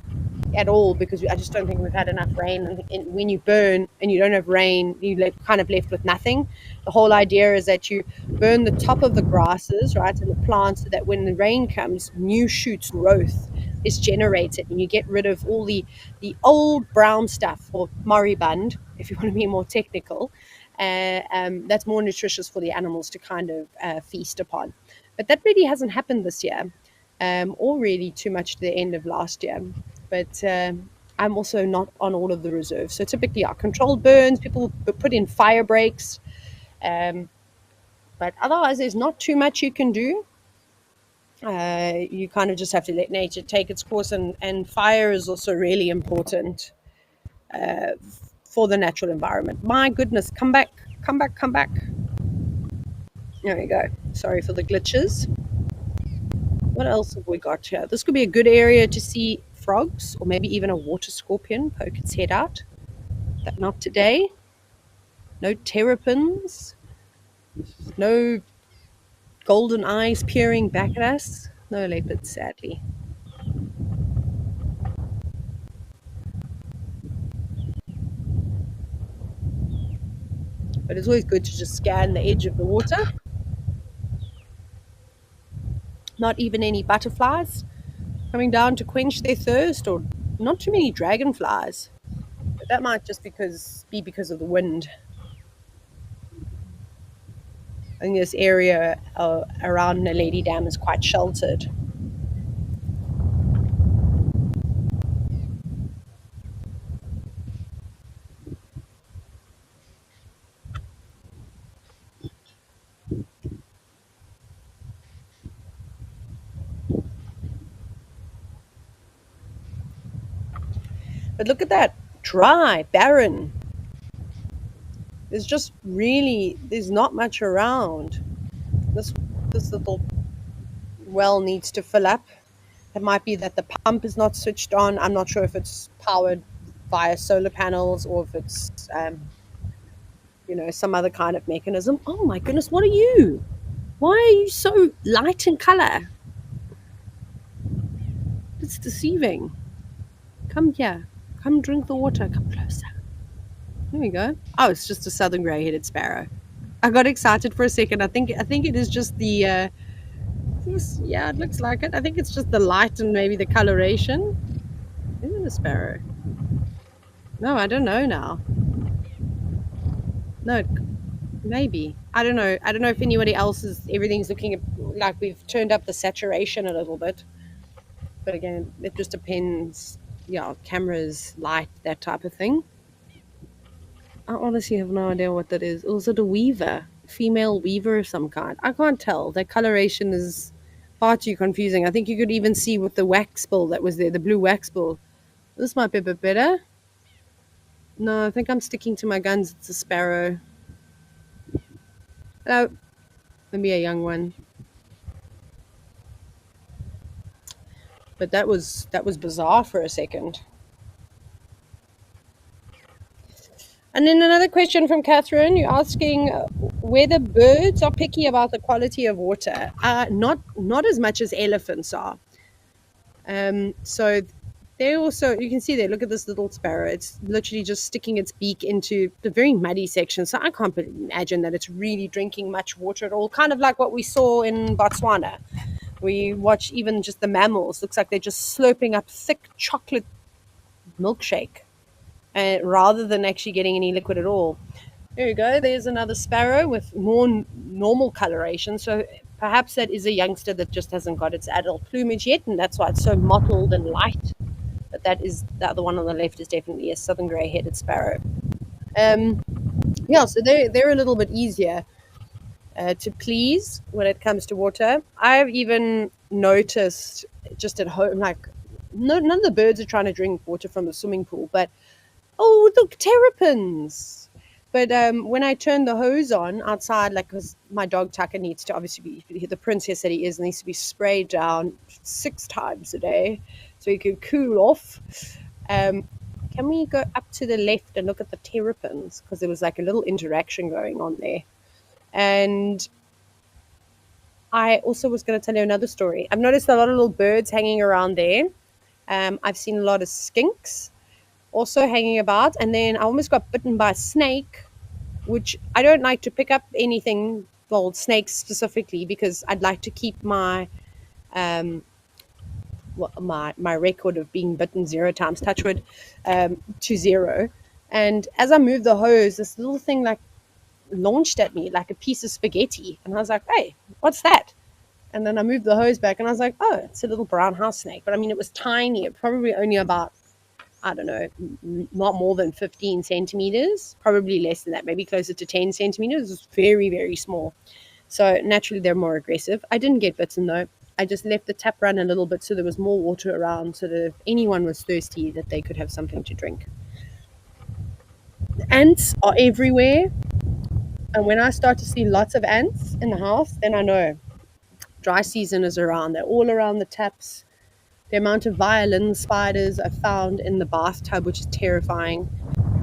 at all because I just don't think we've had enough rain. And when you burn and you don't have rain, you're kind of left with nothing. The whole idea is that you burn the top of the grasses, right, and the plants, so that when the rain comes, new shoots growth is generated, and you get rid of all the old brown stuff, or moribund, if you want to be more technical. That's more nutritious for the animals to kind of feast upon. But that really hasn't happened this year. Or really too much to the end of last year. But I'm also not on all of the reserves. So typically our controlled burns, people put in fire breaks. But otherwise, there's not too much you can do. You kind of just have to let nature take its course, and fire is also really important for the natural environment. My goodness, come back, come back, come back. There we go. Sorry for the glitches. What else have we got here? This could be a good area to see frogs, or maybe even a water scorpion poke its head out. But not today. No terrapins. No golden eyes peering back at us. No leopards, sadly. But it's always good to just scan the edge of the water. Not even any butterflies coming down to quench their thirst, or not too many dragonflies. But that might just be because of the wind. I think this area around Naledi Dam is quite sheltered. But look at that, dry, barren. There's not much around. This little well needs to fill up. It might be that the pump is not switched on. I'm not sure if it's powered via solar panels, or if it's some other kind of mechanism. Oh my goodness, what are you? Why are you so light in color? It's deceiving. Come here. Come drink the water. Come closer. There we go. Oh, it's just a southern grey-headed sparrow. I got excited for a second. I think it is just the yeah, it looks like it. I think it's just the light and maybe the coloration. Is it a sparrow? No, I don't know now. No, maybe. I don't know. I don't know if anybody else everything's looking like we've turned up the saturation a little bit. But again, it just depends. Yeah, cameras, light, that type of thing. I honestly have no idea what that is. Or is it a weaver? Female weaver of some kind? I can't tell. That coloration is far too confusing. I think you could even see with the wax bill that was there, the blue wax bill. This might be a bit better. No, I think I'm sticking to my guns. It's a sparrow. Hello. Maybe a young one. But that was bizarre for a second. And then another question from Catherine. You're asking whether birds are picky about the quality of water. Not as much as elephants are. So they also, you can see there, look at this little sparrow. It's literally just sticking its beak into the very muddy section. So I can't imagine that it's really drinking much water at all. Kind of like what we saw in Botswana. We watch even just the mammals. Looks like they're just slurping up thick chocolate milkshake. Rather than actually getting any liquid at all. There you go. There's another sparrow with more normal coloration. So perhaps that is a youngster that just hasn't got its adult plumage yet, and that's why it's so mottled and light. But that is the other one on the left is definitely a southern grey-headed sparrow. Yeah, so they're a little bit easier to please when it comes to water. I've even noticed just at home, like none of the birds are trying to drink water from the swimming pool, but oh, look, terrapins. But when I turn the hose on outside, like, because my dog Tucker needs to obviously be, the princess that he is, needs to be sprayed down 6 times a day so he can cool off. Can we go up to the left and look at the terrapins? Because there was like a little interaction going on there. And I also was going to tell you another story. I've noticed a lot of little birds hanging around there. I've seen a lot of skinks also hanging about, and then I almost got bitten by a snake, which I don't like to pick up anything, well, snakes specifically, because I'd like to keep my my record of being bitten 0 times, touch wood, to 0. And as I moved the hose, this little thing like launched at me like a piece of spaghetti, and I was like, hey, what's that? And then I moved the hose back and I was like, oh, it's a little brown house snake. But I mean, it was tiny. It probably only about I don't know, not more than 15 centimeters, probably less than that, maybe closer to 10 centimeters. It's very, very small. So naturally, they're more aggressive. I didn't get bitten though. I just left the tap run a little bit so there was more water around, so that if anyone was thirsty, that they could have something to drink. The ants are everywhere. And when I start to see lots of ants in the house, then I know dry season is around. They're all around the taps. The amount of violin spiders I found in the bathtub, which is terrifying,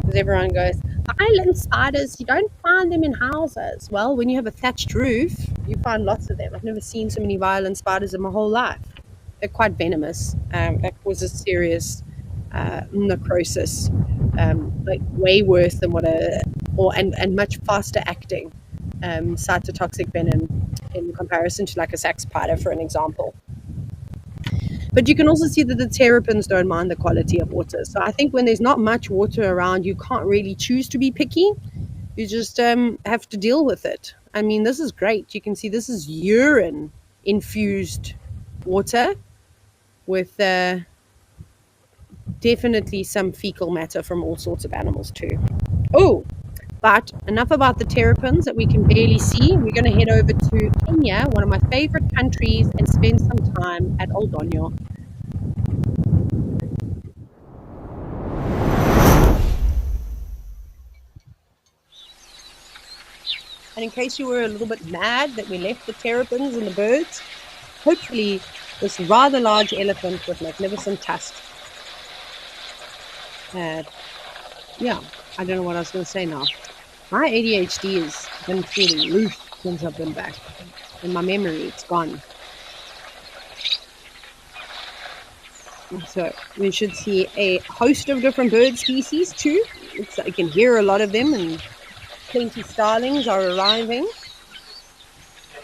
because everyone goes, violin spiders, you don't find them in houses. Well, when you have a thatched roof, you find lots of them. I've never seen so many violin spiders in my whole life. They're quite venomous. That causes serious necrosis, like way worse than and much faster acting cytotoxic venom in comparison to like a sac spider, for an example. But you can also see that the terrapins don't mind the quality of water. So I think when there's not much water around, you can't really choose to be picky. You just have to deal with it. I mean, this is great. You can see this is urine infused water with definitely some fecal matter from all sorts of animals too. Oh, but enough about the terrapins that we can barely see. We're going to head over to Kenya, one of my favorite countries, and spend some time at Oldonyo. And in case you were a little bit mad that we left the terrapins and the birds, hopefully this rather large elephant with magnificent tusks. Yeah, I don't know what I was going to say now. My ADHD has been through the roof since I've been back. And my memory, it's gone. So we should see a host of different bird species too. I can hear a lot of them, and plenty starlings are arriving.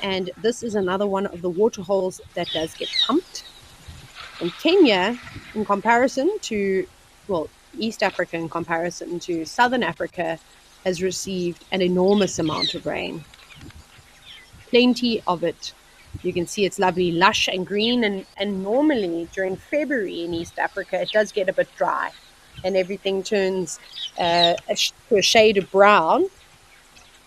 And this is another one of the waterholes that does get pumped. And Kenya, in comparison to, well, East Africa in comparison to Southern Africa, has received an enormous amount of rain. Plenty of it. You can see it's lovely, lush and green, and normally during February in East Africa, it does get a bit dry and everything turns to a shade of brown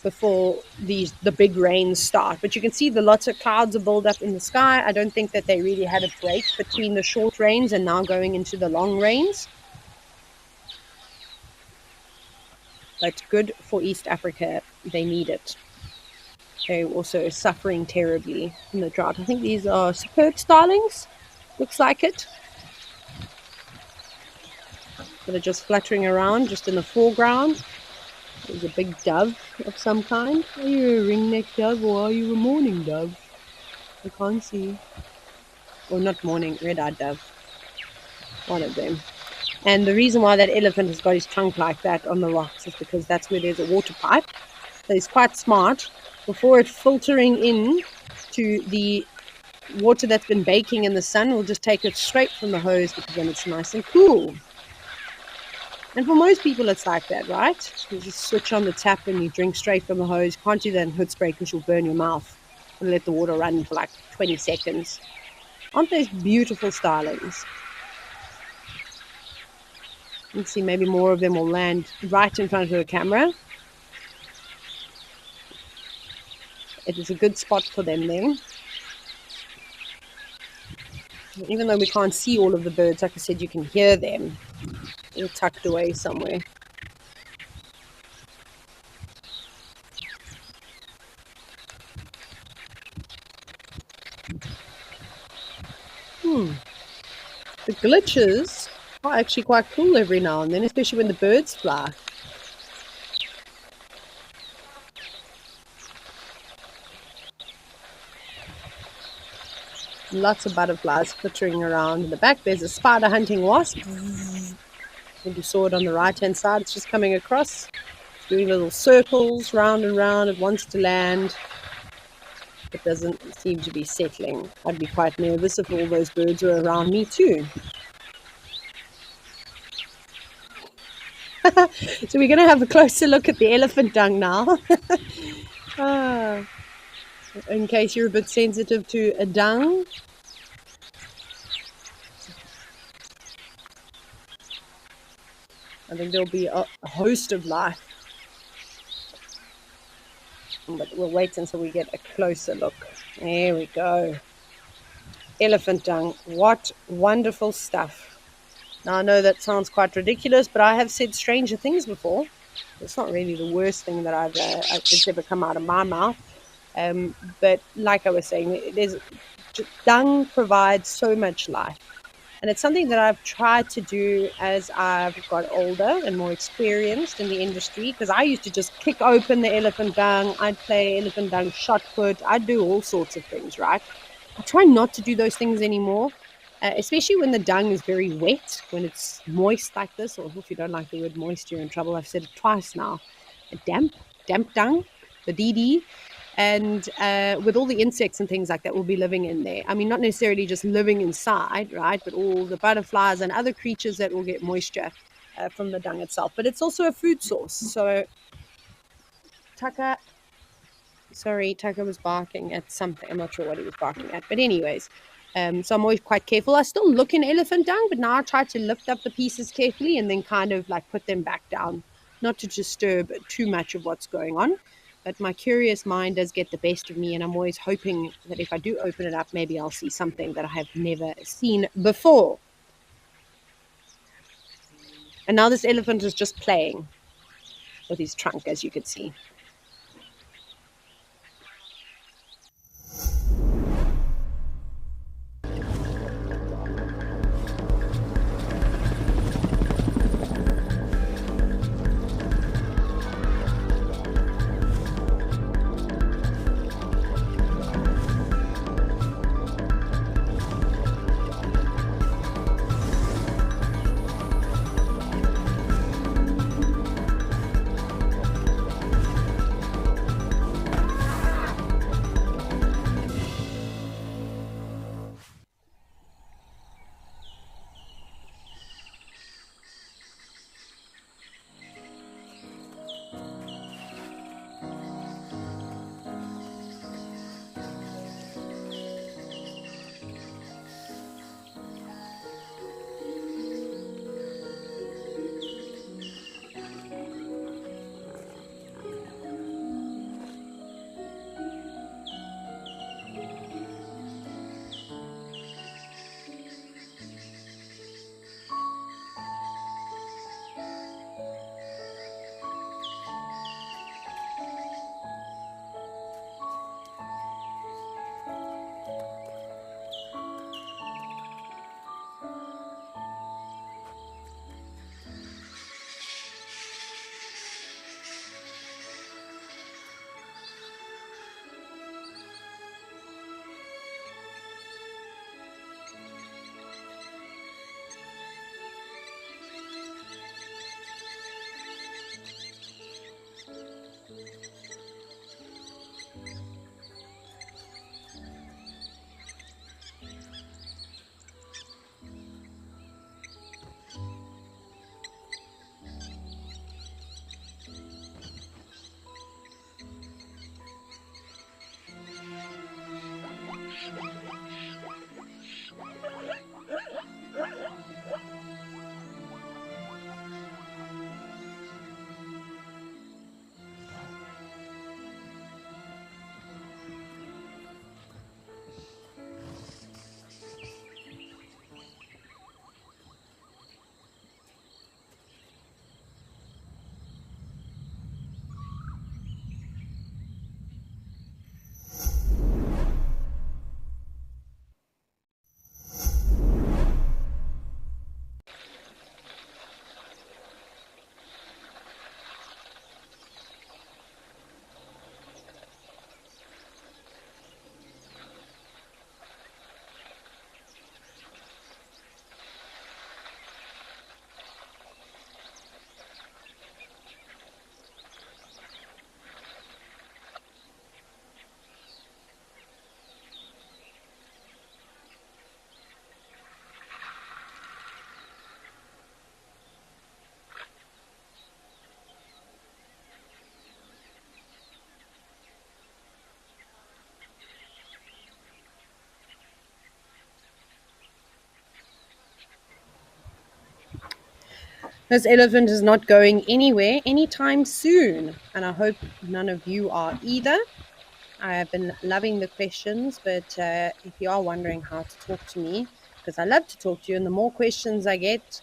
before the big rains start. But you can see the lots of clouds are built up in the sky. I don't think that they really had a break between the short rains and now going into the long rains. But good for East Africa. They need it. They're also suffering terribly in the drought. I think these are superb starlings. Looks like it. That are just fluttering around, just in the foreground. There's a big dove of some kind. Are you a ring-necked dove or are you a mourning dove? I can't see. Or not mourning, red-eyed dove. One of them. And the reason why that elephant has got his trunk like that on the rocks is because that's where there's a water pipe. So he's quite smart. Before it filtering in to the water that's been baking in the sun, we'll just take it straight from the hose because then it's nice and cool. And for most people, it's like that, right? You just switch on the tap and you drink straight from the hose. Can't do that in Hoedspruit because you'll burn your mouth and let the water run for like 20 seconds. Aren't those beautiful starlings? Let's see, maybe more of them will land right in front of the camera. It is a good spot for them then. Even though we can't see all of the birds, like I said, you can hear them. They're tucked away somewhere. The glitches are actually quite cool every now and then, especially when the birds fly. Lots of butterflies flittering around in the back. There's a spider hunting wasp. I think you saw it on the right hand side. It's just coming across. It's doing little circles round and round. It wants to land. It doesn't seem to be settling. I'd be quite nervous if all those birds were around me too. So we're going to have a closer look at the elephant dung now. In case you're a bit sensitive to a dung. I think there'll be a host of life. But we'll wait until we get a closer look. There we go. Elephant dung. What wonderful stuff. Now, I know that sounds quite ridiculous, but I have said stranger things before. It's not really the worst thing that that's ever come out of my mouth. But like I was saying, dung provides so much life. And it's something that I've tried to do as I've got older and more experienced in the industry, because I used to just kick open the elephant dung. I'd play elephant dung shot put. I'd do all sorts of things, right? I try not to do those things anymore, especially when the dung is very wet, when it's moist like this, or if you don't like the word moist, you're in trouble. I've said it twice now. Damp dung, the DD. And with all the insects and things like that will be living in there. I mean, not necessarily just living inside, right? But all the butterflies and other creatures that will get moisture from the dung itself. But it's also a food source. So Tucker was barking at something. I'm not sure what he was barking at. But anyways, so I'm always quite careful. I still look in elephant dung, but now I try to lift up the pieces carefully and then kind of like put them back down, not to disturb too much of what's going on. But my curious mind does get the best of me, and I'm always hoping that if I do open it up, maybe I'll see something that I have never seen before. And now this elephant is just playing with his trunk, as you can see. This elephant is not going anywhere anytime soon, and I hope none of you are either. I have been loving the questions, but if you are wondering how to talk to me, because I love to talk to you, and the more questions I get,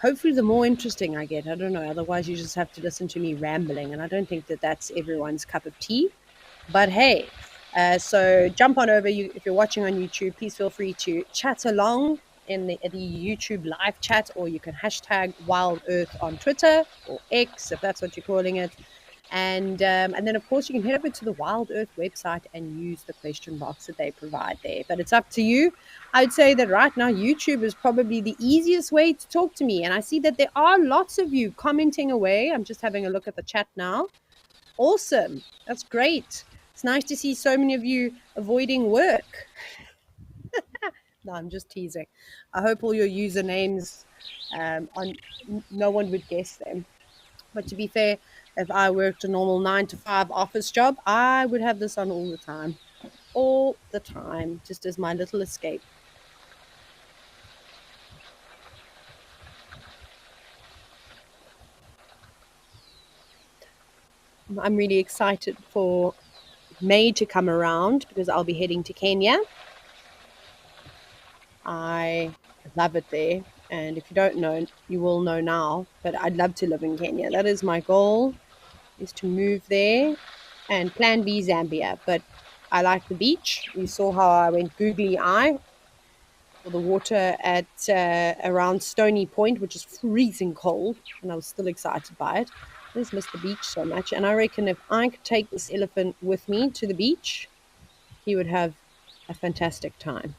hopefully the more interesting I get. I don't know, otherwise you just have to listen to me rambling, and I don't think that that's everyone's cup of tea. But hey, so jump on over. If you're watching on YouTube, please feel free to chat along in the YouTube live chat, or you can hashtag WildEarth on Twitter or X, if that's what you're calling it. And then, of course, you can head over to the WildEarth website and use the question box that they provide there. But it's up to you. I'd say that right now, YouTube is probably the easiest way to talk to me. And I see that there are lots of you commenting away. I'm just having a look at the chat now. Awesome. That's great. It's nice to see so many of you avoiding work. No, I'm just teasing. I hope all your usernames, no one would guess them. But to be fair, if I worked a normal 9-to-5 office job, I would have this on all the time. All the time, just as my little escape. I'm really excited for May to come around because I'll be heading to Kenya. I love it there. And if you don't know, you will know now. But I'd love to live in Kenya. That is my goal, is to move there. And plan B, Zambia. But I like the beach. You saw how I went googly eye for the water at around Stony Point, which is freezing cold. And I was still excited by it. I just miss the beach so much. And I reckon if I could take this elephant with me to the beach, he would have a fantastic time.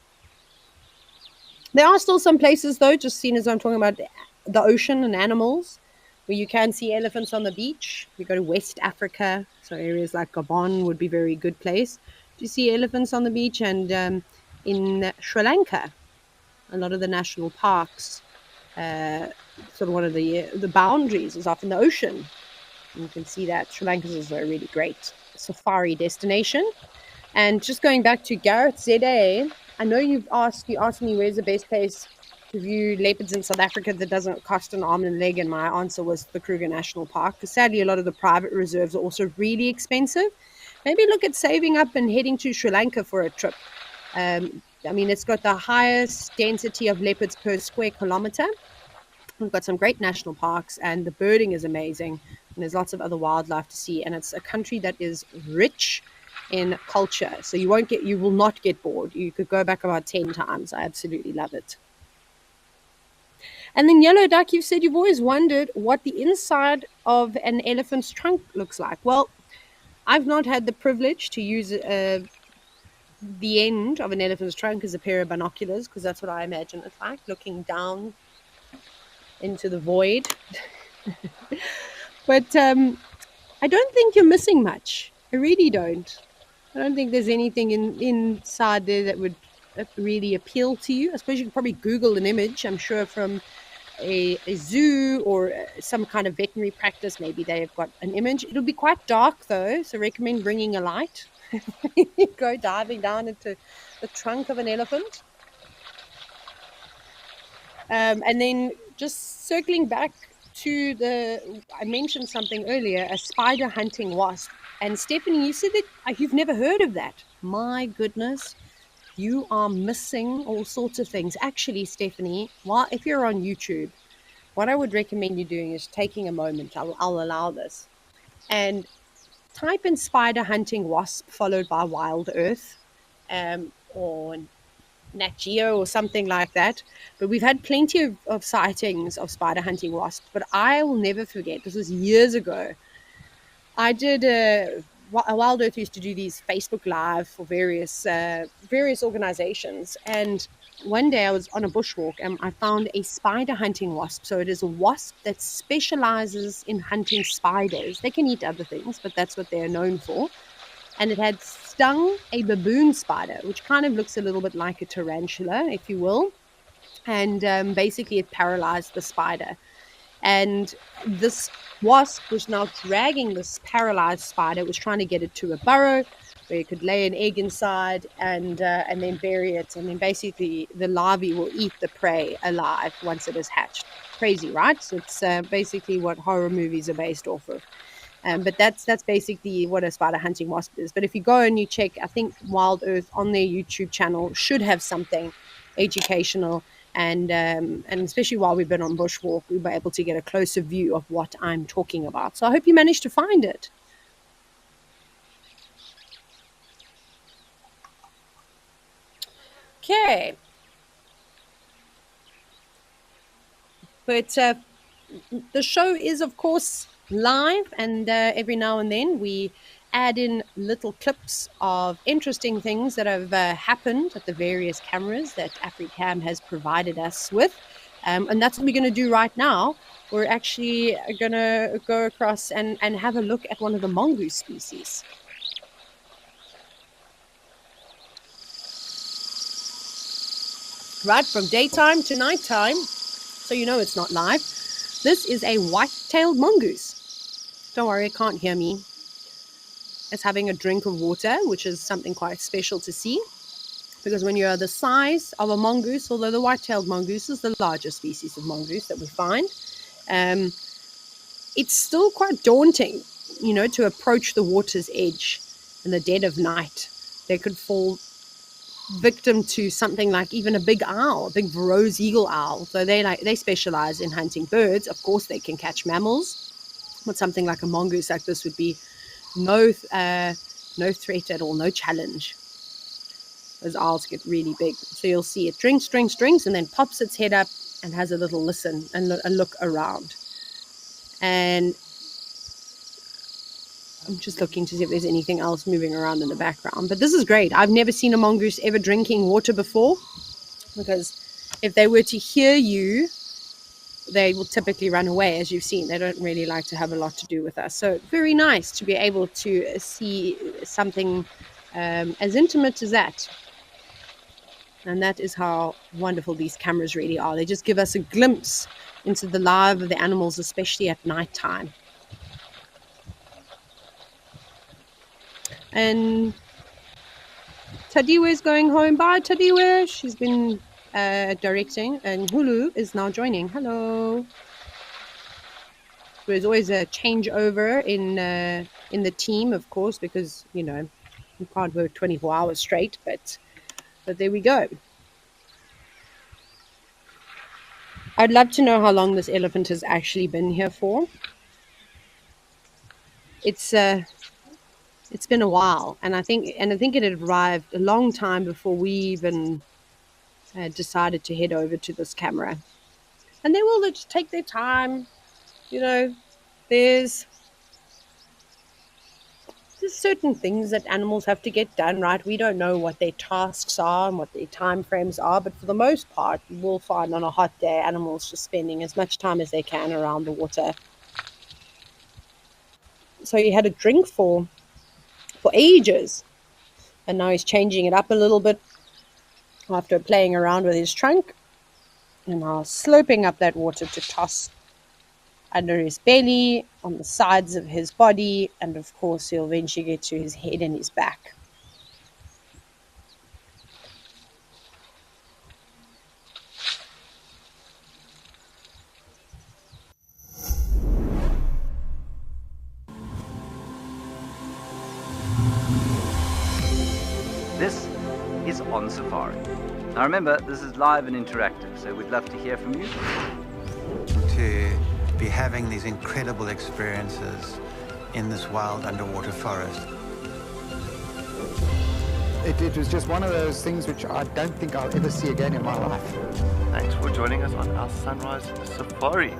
There are still some places, though, just seen as I'm talking about the ocean and animals, where you can see elephants on the beach. We go to West Africa, so areas like Gabon would be a very good place to see elephants on the beach. And in Sri Lanka, a lot of the national parks, sort of one of the boundaries is often the ocean. And you can see that Sri Lanka is a really great safari destination. And just going back to Gareth ZA, I know you asked me where's the best place to view leopards in South Africa that doesn't cost an arm and a leg, and my answer was the Kruger National Park, because sadly a lot of the private reserves are also really expensive. Maybe look at saving up and heading to Sri Lanka for a trip. I mean, it's got the highest density of leopards per square kilometer. We've got some great national parks, and the birding is amazing, and there's lots of other wildlife to see, and it's a country that is rich in culture, so you will not get bored. You could go back about 10 times. I absolutely love it. And then Yellow Duck, you've said you've always wondered what the inside of an elephant's trunk looks like. Well, I've not had the privilege to use the end of an elephant's trunk as a pair of binoculars, because that's what I imagine it's like, looking down into the void. But I don't think you're missing much. I really don't. I don't think there's anything inside there that would really appeal to you. I suppose you could probably Google an image, I'm sure, from a zoo or some kind of veterinary practice. Maybe they have got an image. It'll be quite dark, though, so recommend bringing a light. Go diving down into the trunk of an elephant. And then just circling back to I mentioned something earlier, a spider hunting wasp. And Stephanie, you said that you've never heard of that. My goodness, you are missing all sorts of things. Actually, Stephanie, if you're on YouTube, what I would recommend you doing is taking a moment, I'll allow this, and type in spider hunting wasp followed by WildEarth or Nat Geo or something like that. But we've had plenty of sightings of spider hunting wasps. But I will never forget, this was years ago, I did WildEarth used to do these Facebook Live for various organizations, and one day I was on a bushwalk and I found a spider hunting wasp. So it is a wasp that specializes in hunting spiders. They can eat other things, but that's what they're known for. And it had stung a baboon spider, which kind of looks a little bit like a tarantula, if you will. And basically it paralyzed the spider. And this wasp was now dragging this paralyzed spider. It was trying to get it to a burrow where it could lay an egg inside and then bury it. And then basically the larvae will eat the prey alive once it is hatched. crazy, right? So it's basically what horror movies are based off of. But that's basically what a spider hunting wasp is. But if you go and you check, I think WildEarth on their YouTube channel should have something educational, and especially while we've been on bushwalk, we were able to get a closer view of what I'm talking about. So I hope you managed to find it. Okay. But the show is, of course, live, and every now and then we add in little clips of interesting things that have happened at the various cameras that Africam has provided us with. And that's what we're going to do right now. We're actually going to go across and have a look at one of the mongoose species. Right, from daytime to nighttime, so you know it's not live. This is a white-tailed mongoose. Don't worry, it can't hear me. It's having a drink of water, which is something quite special to see. Because when you are the size of a mongoose, although the white-tailed mongoose is the largest species of mongoose that we find, it's still quite daunting, you know, to approach the water's edge in the dead of night. They could fall victim to something like even a big owl, a big Rose eagle owl. So they specialize in hunting birds. Of course, they can catch mammals, but something like a mongoose like this would be no threat at all, no challenge. Those owls get really big. So you'll see it drinks, and then pops its head up and has a little listen and look around. And I'm just looking to see if there's anything else moving around in the background. But this is great. I've never seen a mongoose ever drinking water before, because if they were to hear you, they will typically run away, as you've seen. They don't really like to have a lot to do with us. So very nice to be able to see something as intimate as that. And that is how wonderful these cameras really are. They just give us a glimpse into the life of the animals, especially at nighttime. And Tadiwe is going home. Bye, Tadiwe. She's been directing, and Hulu is now joining. Hello. There's always a changeover in the team, of course, because, you know, you can't work 24 hours straight, but there we go. I'd love to know how long this elephant has actually been here for. It's been a while, and I think it had arrived a long time before we even decided to head over to this camera. And they will just take their time. You know, there's certain things that animals have to get done, right? We don't know what their tasks are and what their time frames are, but for the most part, you will find on a hot day animals just spending as much time as they can around the water. So he had a drink for ages, and now he's changing it up a little bit after playing around with his trunk, and now sloping up that water to toss under his belly, on the sides of his body, and of course he'll eventually get to his head and his back. This is On Safari. Now remember, this is live and interactive, so we'd love to hear from you. To be having these incredible experiences in this wild underwater forest. It was just one of those things which I don't think I'll ever see again in my life. Thanks for joining us on our sunrise safari.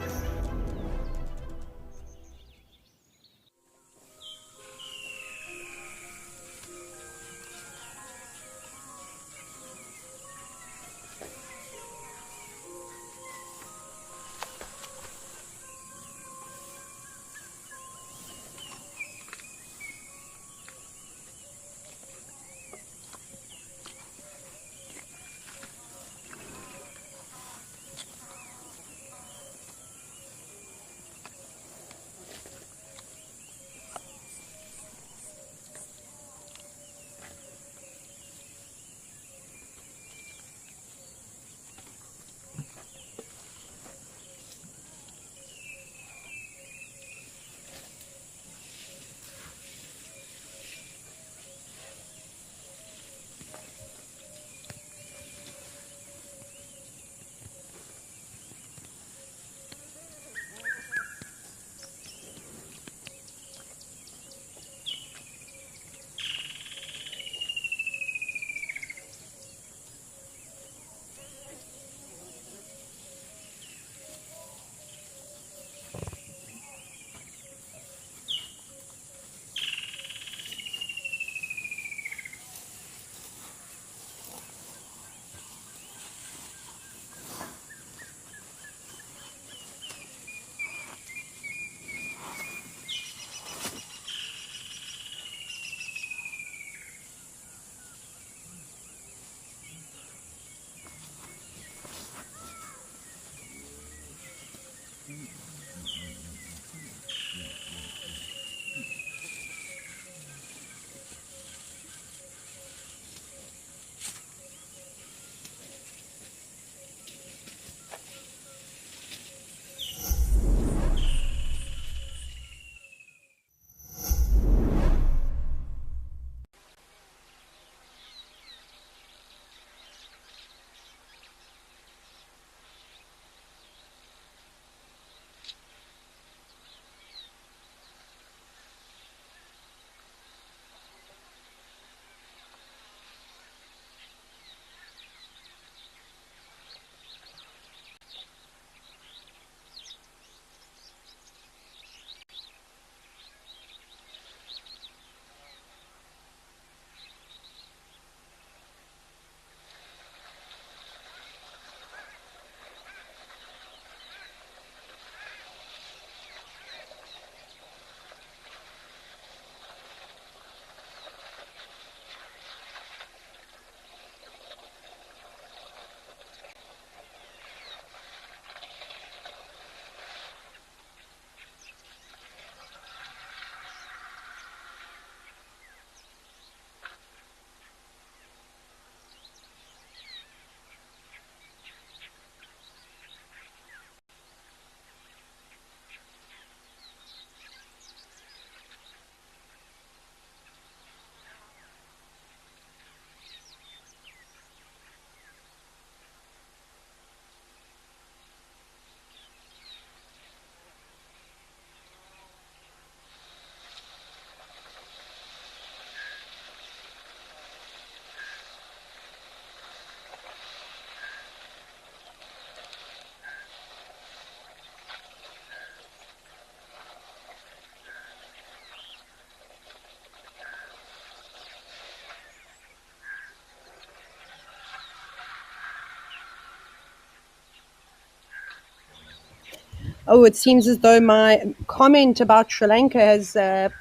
Oh, it seems as though my comment about Sri Lanka has, well,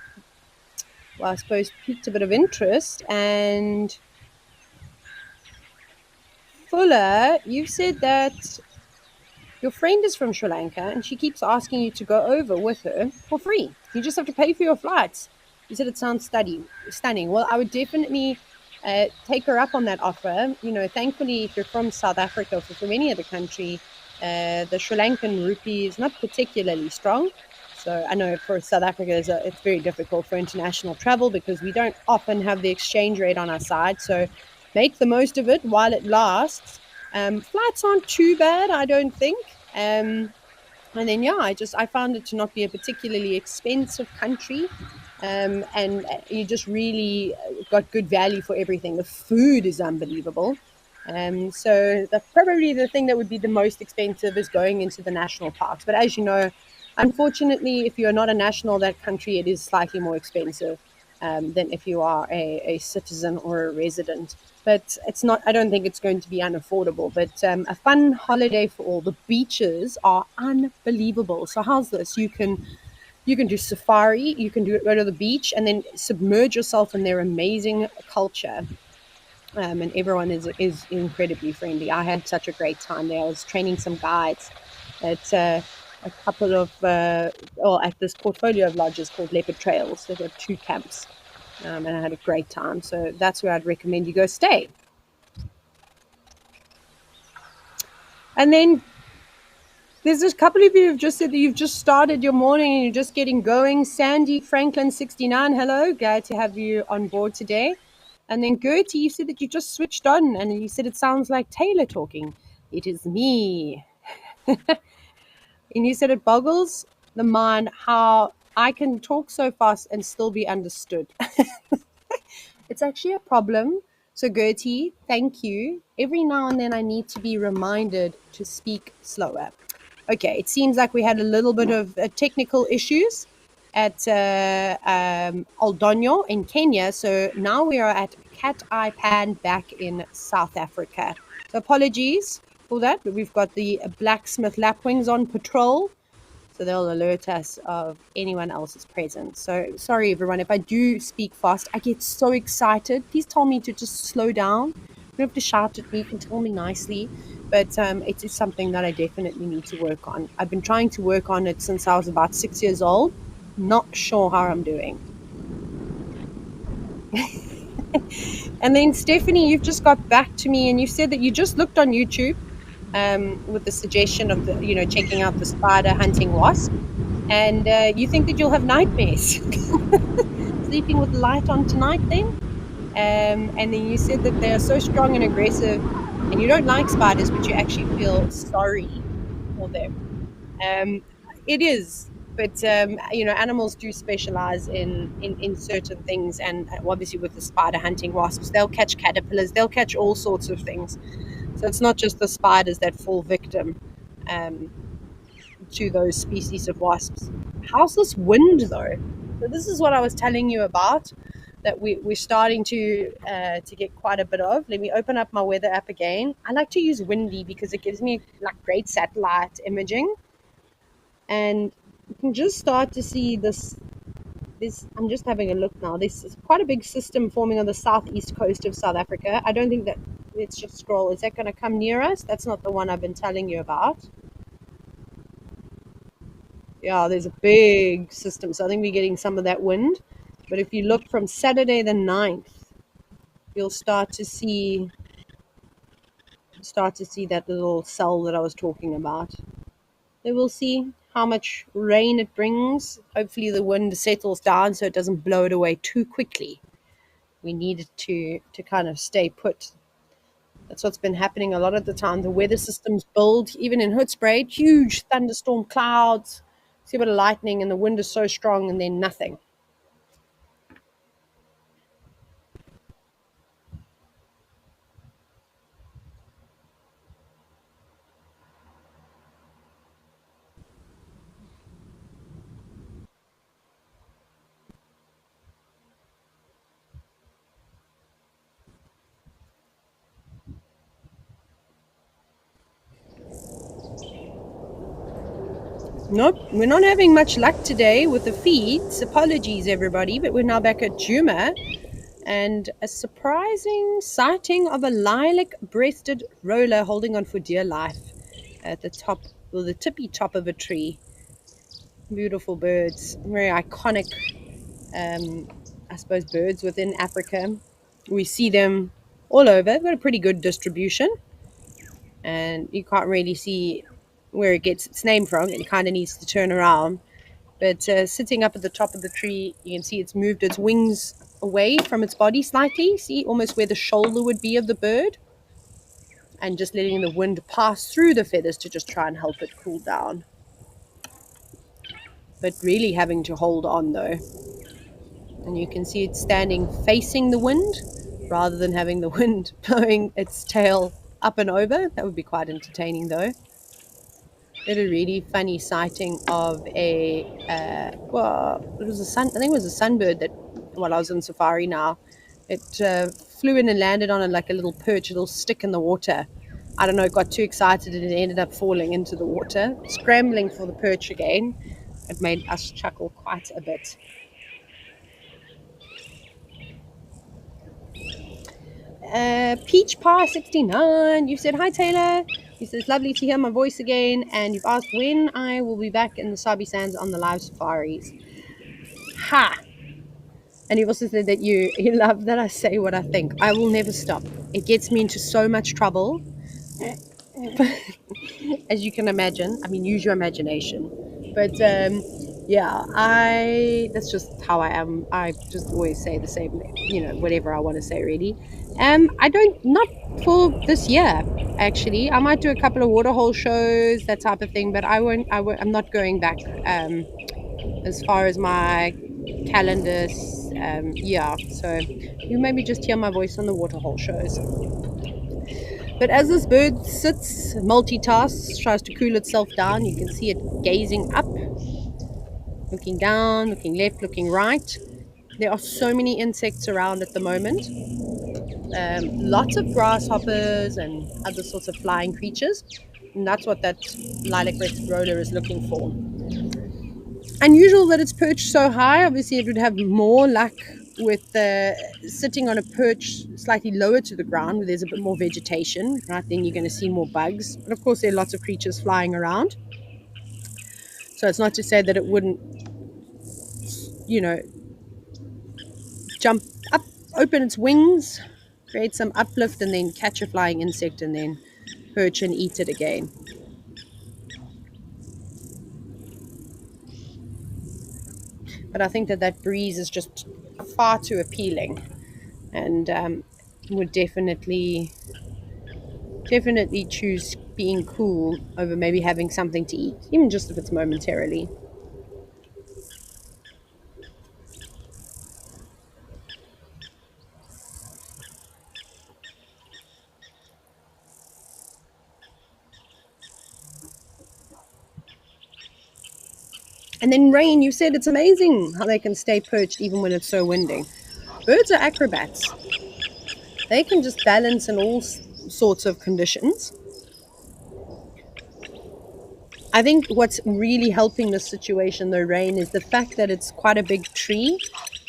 I suppose, piqued a bit of interest. And Fuller, you've said that your friend is from Sri Lanka and she keeps asking you to go over with her for free. You just have to pay for your flights. You said it sounds stunning. Well, I would definitely take her up on that offer. You know, thankfully, if you're from South Africa or from any other country, the Sri Lankan rupee is not particularly strong. So I know for South Africa, it's very difficult for international travel because we don't often have the exchange rate on our side. So make the most of it while it lasts. Flights aren't too bad, I don't think. And then yeah, I found it to not be a particularly expensive country, and you just really got good value for everything. The food is unbelievable. So probably the thing that would be the most expensive is going into the national parks. But as you know, unfortunately, if you're not a national of that country, it is slightly more expensive than if you are a citizen or a resident. But it's not, I don't think it's going to be unaffordable. But a fun holiday for all. The beaches are unbelievable. So how's this? You can do safari, you can go to the beach and then submerge yourself in their amazing culture. And everyone is incredibly friendly. I had such a great time there. I was training some guides at a couple of, at this portfolio of lodges called Leopard Trails. They've got 2 camps, and I had a great time. So that's where I'd recommend you go stay. And then there's a couple of you who've just said that you've just started your morning and you're just getting going. Sandy Franklin 69, hello, glad to have you on board today. And then Gertie, you said that you just switched on and you said it sounds like Taylor talking. It is me. And you said it boggles the mind how I can talk so fast and still be understood. It's actually a problem. So Gertie, thank you. Every now and then I need to be reminded to speak slower. Okay, it seems like we had a little bit of technical issues at Oldonyo in Kenya. So now we are at Cat Eye Pan back in South Africa. So apologies for that, but we've got the blacksmith lapwings on patrol. So they'll alert us of anyone else's presence. So sorry, everyone, if I do speak fast, I get so excited. Please tell me to just slow down. You don't have to shout at me. You can tell me nicely. But it is something that I definitely need to work on. I've been trying to work on it since I was about 6 years old. Not sure how I'm doing. And then, Stephanie, you've just got back to me and you said that you just looked on YouTube with the suggestion of checking out the spider hunting wasp. And you think that you'll have nightmares sleeping with the light on tonight then? And then you said that they're so strong and aggressive and you don't like spiders, but you actually feel sorry for them. It is, but animals do specialize in certain things, and obviously with the spider hunting wasps, they'll catch caterpillars, they'll catch all sorts of things. So it's not just the spiders that fall victim to those species of wasps. How's this wind though? So this is what I was telling you about, that we're starting to get quite a bit of. Let me open up my weather app again. I like to use Windy because it gives me like great satellite imaging, and you can just start to see this. I'm just having a look now. This is quite a big system forming on the southeast coast of South Africa. I don't think that. Let's just scroll. Is that going to come near us? That's not the one I've been telling you about. Yeah, there's a big system, so I think we're getting some of that wind. But if you look from Saturday the 9th, you'll start to see that little cell that I was talking about. Then we'll see how much rain it brings. Hopefully the wind settles down so it doesn't blow it away too quickly. We need it to kind of stay put. That's what's been happening a lot of the time. The weather systems build, even in Hoedspruit, huge thunderstorm clouds, see a bit of lightning, and the wind is so strong, and then nothing. Nope, we're not having much luck today with the feeds. Apologies, everybody, but we're now back at Juma. And a surprising sighting of a lilac-breasted roller holding on for dear life at the top, or the tippy top of a tree. Beautiful birds, very iconic, I suppose, birds within Africa. We see them all over. They've got a pretty good distribution, and you can't really see where it gets its name from. It kind of needs to turn around. But sitting up at the top of the tree, you can see it's moved its wings away from its body slightly. See, almost where the shoulder would be of the bird. And just letting the wind pass through the feathers to just try and help it cool down. But really having to hold on though. And you can see it standing facing the wind rather than having the wind blowing its tail up and over. That would be quite entertaining though. Did a really funny sighting of a well, it was a sun. I think it was a sunbird that while I was on safari now, it flew in and landed on like a little perch, a little stick in the water. I don't know, it got too excited and it ended up falling into the water, scrambling for the perch again. It made us chuckle quite a bit. Peach Pie 69, you said hi Taylor. He says, lovely to hear my voice again, and you've asked when I will be back in the Sabi Sands on the live safaris. Ha! And you also said that you love that I say what I think. I will never stop. It gets me into so much trouble. As you can imagine. I mean, use your imagination. But yeah, that's just how I am. I just always say the same, whatever I want to say really. Not for this year, actually. I might do a couple of waterhole shows, that type of thing, but I'm not going back as far as my calendar. Yeah, so you maybe just hear my voice on the waterhole shows. But as this bird sits, multitasks, tries to cool itself down, you can see it gazing up, looking down, looking left, looking right. There are so many insects around at the moment. Lots of grasshoppers and other sorts of flying creatures. And that's what that lilac-breasted roller is looking for. Unusual that it's perched so high. Obviously, it would have more luck with sitting on a perch slightly lower to the ground where there's a bit more vegetation. Right, then you're going to see more bugs. But of course, there are lots of creatures flying around. So it's not to say that it wouldn't, jump up, open its wings, create some uplift, and then catch a flying insect and then perch and eat it again. But I think that breeze is just far too appealing, and would definitely choose being cool over maybe having something to eat, even just if it's momentarily. And then rain, you said it's amazing how they can stay perched even when it's so windy. Birds are acrobats. They can just balance in all sorts of conditions. I think what's really helping this situation, though, rain, is the fact that it's quite a big tree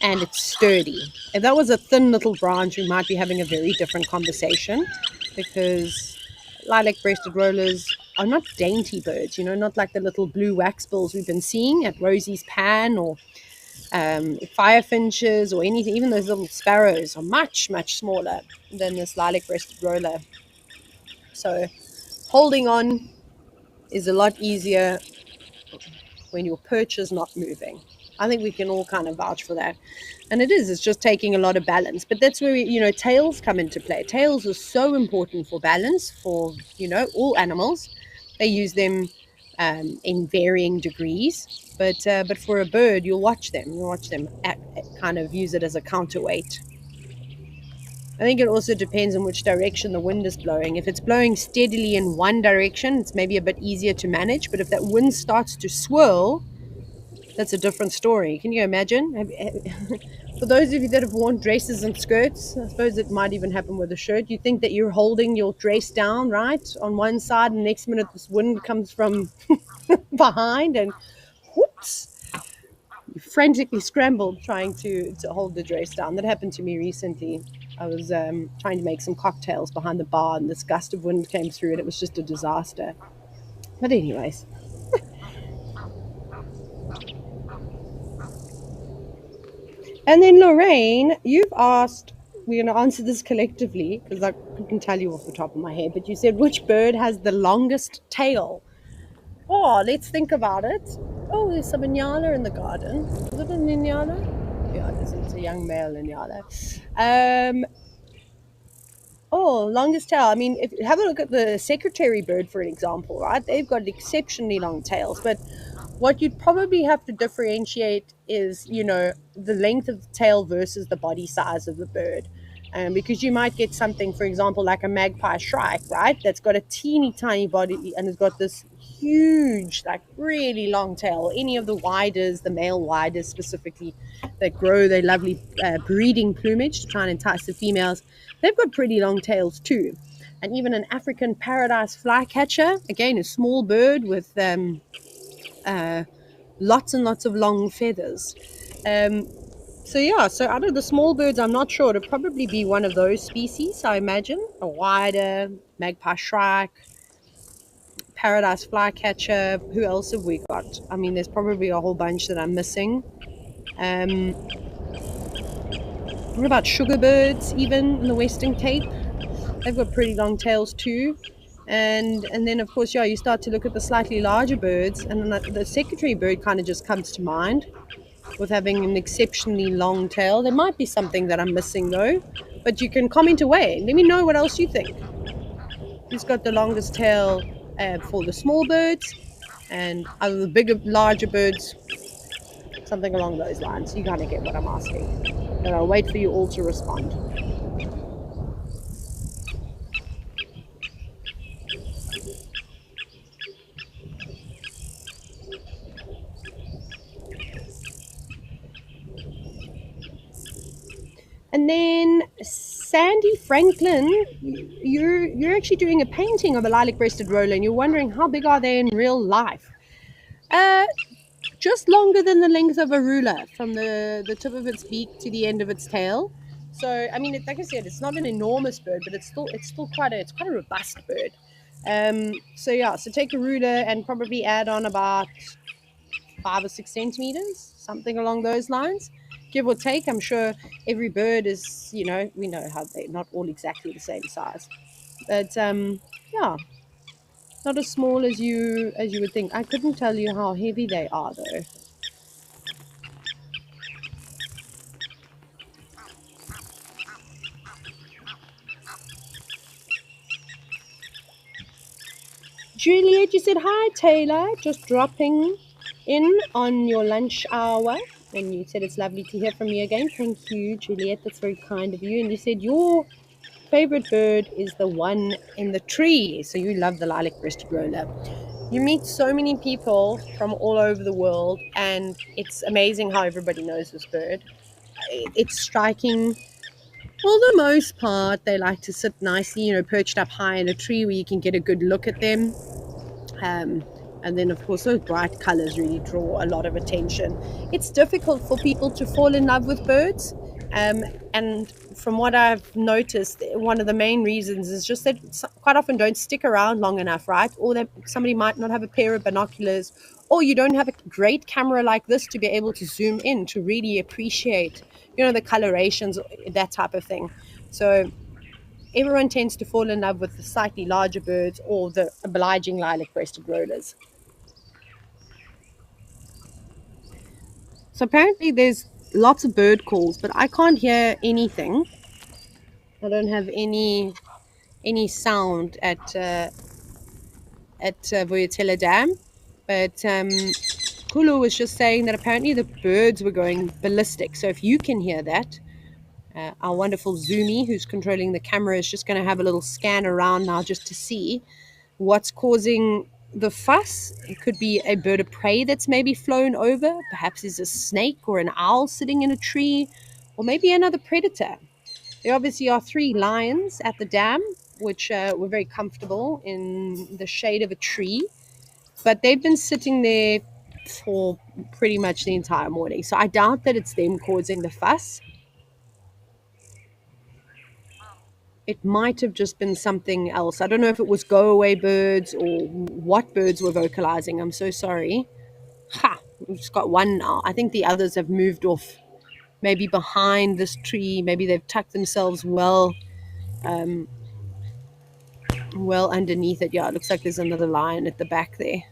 and it's sturdy. If that was a thin little branch, we might be having a very different conversation, because lilac-breasted rollers are not dainty birds, not like the little blue waxbills we've been seeing at Rosy's pan, or firefinches, or anything. Even those little sparrows are much, much smaller than this lilac-breasted roller. So holding on is a lot easier when your perch is not moving. I think we can all kind of vouch for that. And it's just taking a lot of balance. But that's where, tails come into play. Tails are so important for balance for, all animals. They use them in varying degrees. But for a bird, you'll watch them. Kind of use it as a counterweight. I think it also depends on which direction the wind is blowing. If it's blowing steadily in one direction, it's maybe a bit easier to manage. But if that wind starts to swirl, that's a different story. Can you imagine? For those of you that have worn dresses and skirts, I suppose it might even happen with a shirt. You think that you're holding your dress down, right, on one side, and next minute this wind comes from behind, and whoops, you frantically scrambled trying to hold the dress down. That happened to me recently. I was trying to make some cocktails behind the bar, and this gust of wind came through, and it was just a disaster. But anyways. And then Lorraine, you've asked, we're going to answer this collectively because I couldn't tell you off the top of my head, but you said, which bird has the longest tail? Oh, let's think about it. Oh, there's some Inyala in the garden. Is it an Inyala? Yeah, it is. It's a young male Inyala. Longest tail. I mean, have a look at the secretary bird, for an example, right? They've got exceptionally long tails, but what you'd probably have to differentiate is, the length of the tail versus the body size of the bird. Because you might get something, for example, like a magpie shrike, right? That's got a teeny tiny body and has got this huge, like really long tail. Any of the widers, the male widers specifically, that grow their lovely breeding plumage to try and entice the females, they've got pretty long tails too. And even an African paradise flycatcher, again, a small bird with lots and lots of long feathers. So out of the small birds, I'm not sure. It'll probably be one of those species, I imagine. A wider, magpie shrike, paradise flycatcher. Who else have we got? I mean, there's probably a whole bunch that I'm missing. What about sugar birds, even in the Western Cape? They've got pretty long tails too. And then, of course, you start to look at the slightly larger birds, and the secretary bird kind of just comes to mind with having an exceptionally long tail. There might be something that I'm missing, though, but you can comment away. Let me know what else you think. Who's got the longest tail for the small birds, and other the bigger, larger birds, something along those lines. You kind of get what I'm asking. And I'll wait for you all to respond. And then Sandy Franklin, you're actually doing a painting of a lilac-breasted roller, and you're wondering how big are they in real life? Just longer than the length of a ruler, from the tip of its beak to the end of its tail. So I mean, like I said, it's not an enormous bird, but it's still quite a robust bird. So take a ruler and probably add on about 5 or 6 centimeters, something along those lines, give or take. I'm sure every bird is, we know how they're not all exactly the same size, but not as small as you would think. I couldn't tell you how heavy they are, though. Juliet, you said, hi, Taylor, just dropping in on your lunch hour. And you said it's lovely to hear from you again. Thank you, Juliet. That's very kind of you. And you said your favorite bird is the one in the tree. So you love the lilac-breasted roller. You meet so many people from all over the world, and it's amazing how everybody knows this bird. It's striking. For the most part, they like to sit nicely, perched up high in a tree where you can get a good look at them. And then, of course, those bright colors really draw a lot of attention. It's difficult for people to fall in love with birds. And from what I've noticed, one of the main reasons is just that quite often don't stick around long enough, right? Or that somebody might not have a pair of binoculars, or you don't have a great camera like this to be able to zoom in to really appreciate, the colorations, that type of thing. So everyone tends to fall in love with the slightly larger birds or the obliging lilac-breasted rollers. So apparently there's lots of bird calls, but I can't hear anything. I don't have any sound at Warthogs Dam. But Kulu was just saying that apparently the birds were going ballistic. So if you can hear that, our wonderful Zoomy, who's controlling the camera, is just going to have a little scan around now just to see what's causing the fuss. It could be a bird of prey that's maybe flown over. Perhaps there's a snake or an owl sitting in a tree, or maybe another predator. There obviously are 3 lions at the dam, which were very comfortable in the shade of a tree. but they've been sitting there for pretty much the entire morning. So I doubt that it's them causing the fuss. It might have just been something else. I don't know if it was go-away birds or what birds were vocalizing. I'm so sorry. Ha! We've just got one now. I think the others have moved off, maybe behind this tree. Maybe they've tucked themselves well underneath it. Yeah, it looks like there's another lion at the back there.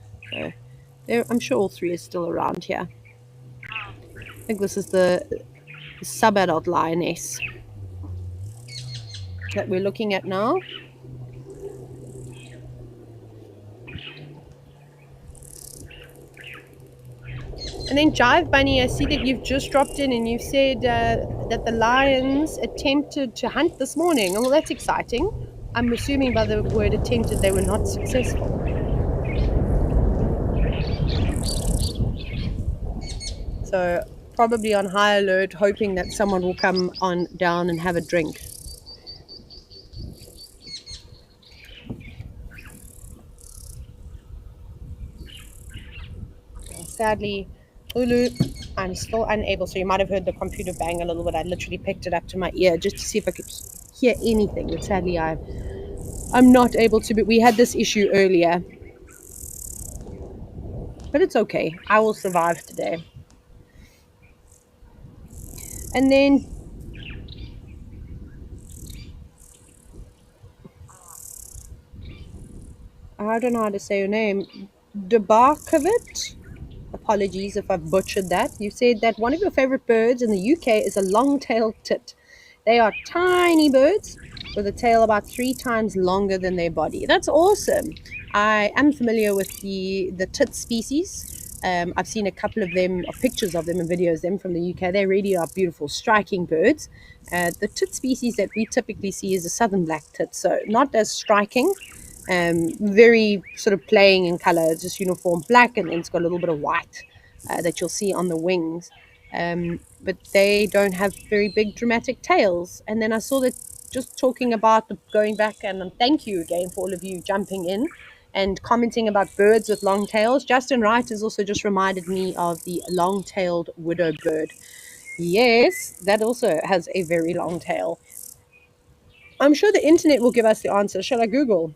So I'm sure all three are still around here. I think this is the sub-adult lioness that we're looking at now. And then Jive Bunny, I see that you've just dropped in and you've said that the lions attempted to hunt this morning. Oh, well, that's exciting. I'm assuming by the word attempted they were not successful. So probably on high alert, hoping that someone will come on down and have a drink. Sadly, Ulu, I'm still unable, so you might have heard the computer bang a little bit. I literally picked it up to my ear just to see if I could hear anything, but sadly I'm not able to. But we had this issue earlier, but it's okay. I will survive today. And then I don't know how to say your name, Debarkovit. Apologies if I've butchered that. You said that one of your favorite birds in the UK is a long-tailed tit. They are tiny birds with a tail about 3 times longer than their body. That's awesome. I am familiar with the tit species. I've seen a couple of them, or pictures of them and videos of them from the UK. They really are beautiful, striking birds. The tit species that we typically see is a southern black tit, so not as striking. Very sort of playing in color, just uniform black, and then it's got a little bit of white that you'll see on the wings. But they don't have very big dramatic tails. And then I saw that, just talking about going back, and thank you again for all of you jumping in and commenting about birds with long tails. Justin Wright has also just reminded me of the long-tailed widow bird. Yes, that also has a very long tail. I'm sure the internet will give us the answer. Shall I Google?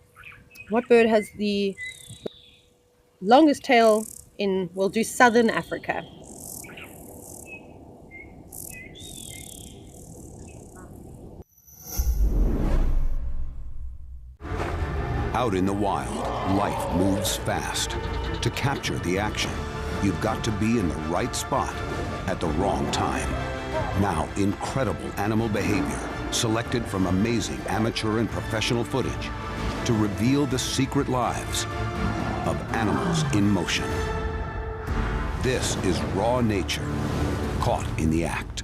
What bird has the longest tail in, we'll do southern Africa. Out in the wild, life moves fast. To capture the action, you've got to be in the right spot at the wrong time. Now, incredible animal behavior selected from amazing amateur and professional footage to reveal the secret lives of animals in motion. This is raw nature, caught in the act.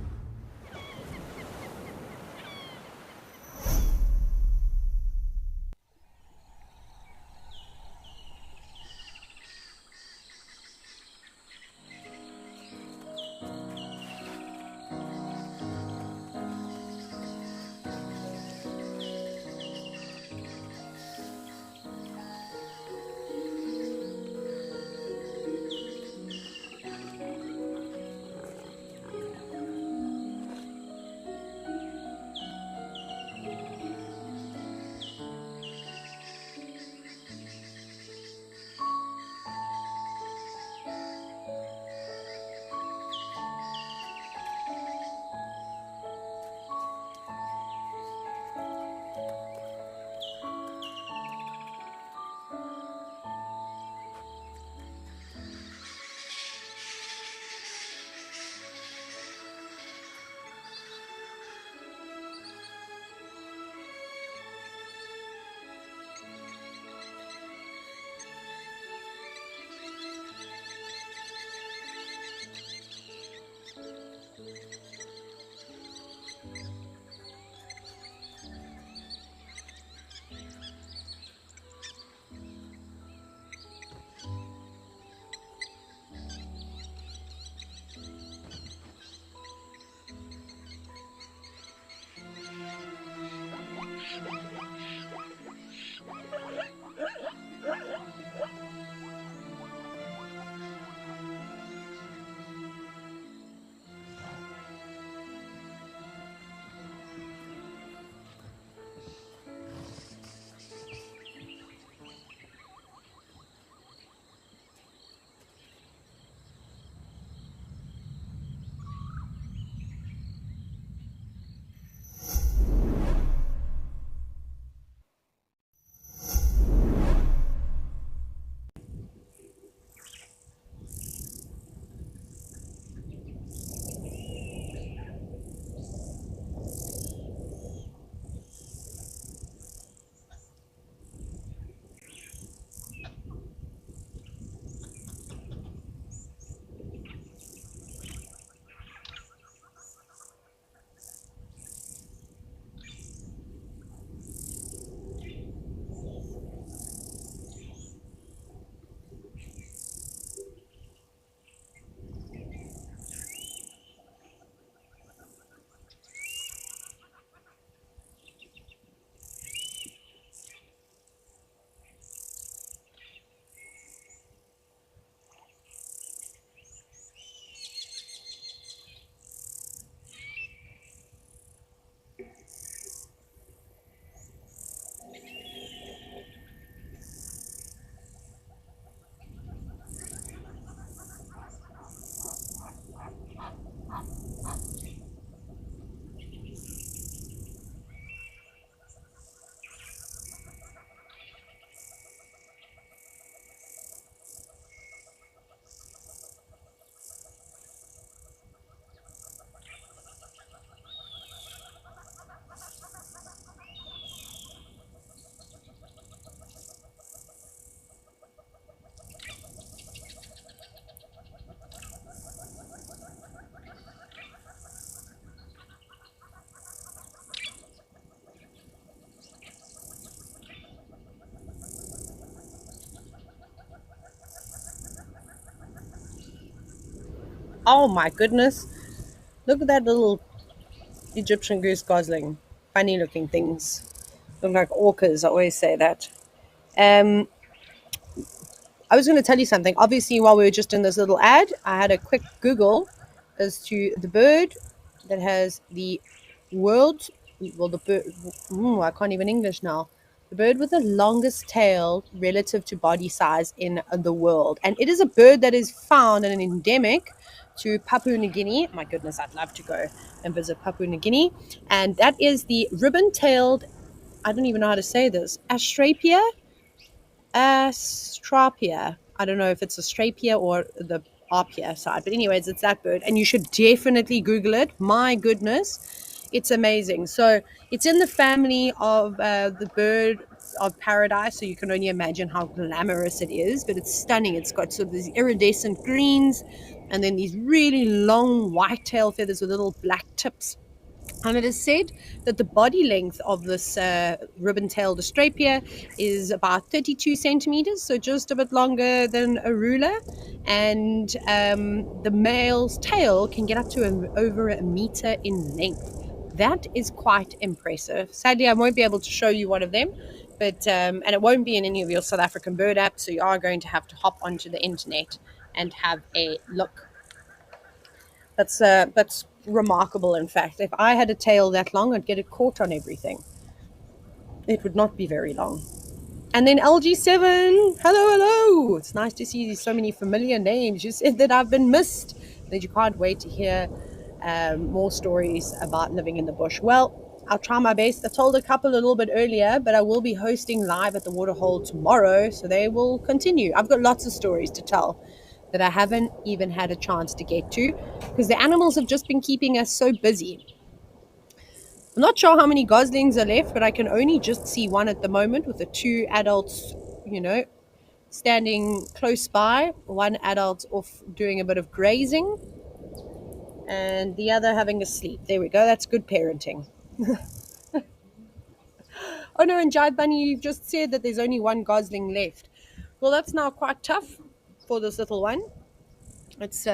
Oh my goodness. Look at that little Egyptian goose gosling. Funny looking things. Look like orcas, I always say that. Um, I was going to tell you something. Obviously, while we were just in this little ad, I had a quick Google as to the bird that has the world. Well, the bird. I can't even English now. The bird with the longest tail relative to body size in the world, and it is a bird that is found and endemic to Papua New Guinea. My goodness, I'd love to go and visit Papua New Guinea, and that is the ribbon-tailed. I don't even know how to say this. Astrapia. I don't know if it's Astrapia or the Arpia side, but anyways, it's that bird, and you should definitely Google it. My goodness, it's amazing. So it's in the family of the bird of paradise, so you can only imagine how glamorous it is, but it's stunning. It's got sort of these iridescent greens and then these really long white tail feathers with little black tips. And it is said that the body length of this ribbon-tailed Astrapia is about 32 centimeters, so just a bit longer than a ruler. And the male's tail can get up to over a meter in length. That is quite impressive. Sadly, I won't be able to show you one of them, but and it won't be in any of your South African bird apps, so you are going to have to hop onto the internet and have a look. That's remarkable. In fact, if I had a tail that long, I'd get it caught on everything. It would not be very long. And then LG7, hello. It's nice to see so many familiar names. You said that I've been missed, that you can't wait to hear more stories about living in the bush. Well, I'll try my best. I told a couple a little bit earlier, but I will be hosting live at the Waterhole tomorrow, so they will continue. I've got lots of stories to tell that I haven't even had a chance to get to because the animals have just been keeping us so busy. I'm not sure how many goslings are left, but I can only just see one at the moment with the two adults, standing close by. One adult off doing a bit of grazing and the other having a sleep. There we go. That's good parenting. Oh no, and Jive Bunny, you've just said that there's only one gosling left. Well, that's now quite tough for this little one. It's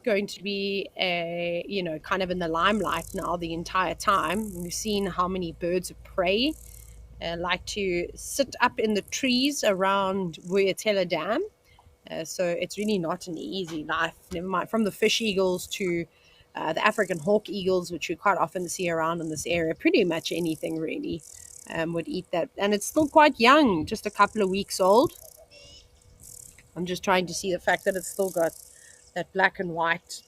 going to be kind of in the limelight now the entire time. We've seen how many birds of prey like to sit up in the trees around Naledi Dam. So it's really not an easy life. Never mind from the fish eagles to the African hawk eagles, which you quite often see around in this area. Pretty much anything really would eat that. And it's still quite young, just a couple of weeks old. I'm just trying to see the fact that it's still got that black and white,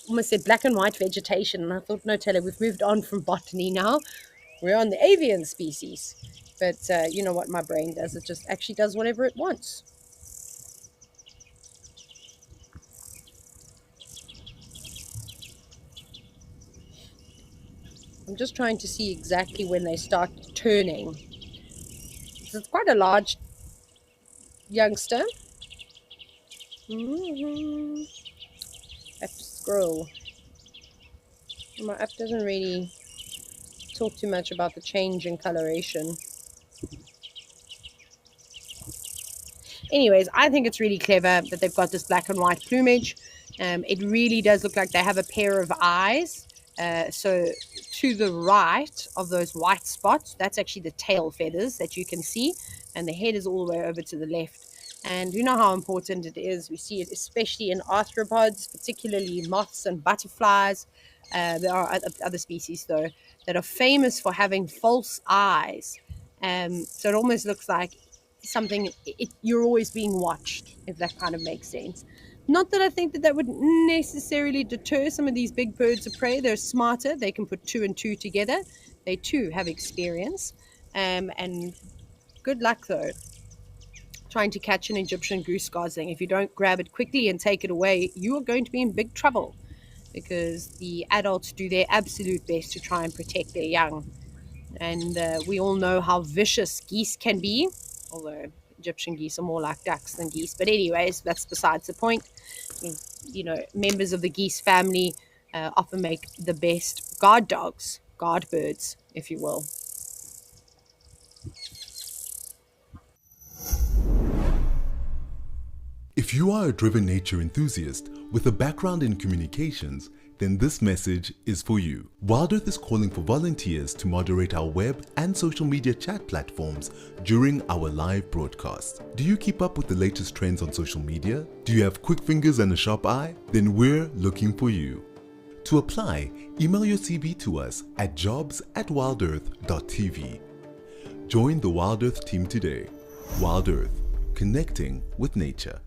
almost said black and white vegetation. And I thought, no, Taylor, we've moved on from botany now. We're on the avian species. But you know what my brain does? It just actually does whatever it wants. I'm just trying to see exactly when they start turning. So it's quite a large youngster. I have to scroll. My app doesn't really talk too much about the change in coloration. Anyways, I think it's really clever that they've got this black and white plumage. It really does look like they have a pair of eyes. So to the right of those white spots, that's actually the tail feathers that you can see. And the head is all the way over to the left. And you know how important it is. We see it especially in arthropods, particularly moths and butterflies. There are other species, though, that are famous for having false eyes. So it almost looks like something, you're always being watched, if that kind of makes sense. Not that I think that would necessarily deter some of these big birds of prey. They're smarter. They can put two and two together. They, too, have experience. And good luck, though, trying to catch an Egyptian goose gosling. If you don't grab it quickly and take it away, you are going to be in big trouble because the adults do their absolute best to try and protect their young. And we all know how vicious geese can be, although Egyptian geese are more like ducks than geese. But anyways, that's besides the point. Members of the geese family often make the best guard dogs, guard birds, if you will. If you are a driven nature enthusiast, With a background in communications, then this message is for you. WildEarth is calling for volunteers to moderate our web and social media chat platforms during our live broadcasts. Do you keep up with the latest trends on social media? Do you have quick fingers and a sharp eye? Then we're looking for you. To apply, email your CV to us at jobs@wildearth.tv. Join the WildEarth team today. WildEarth, connecting with nature.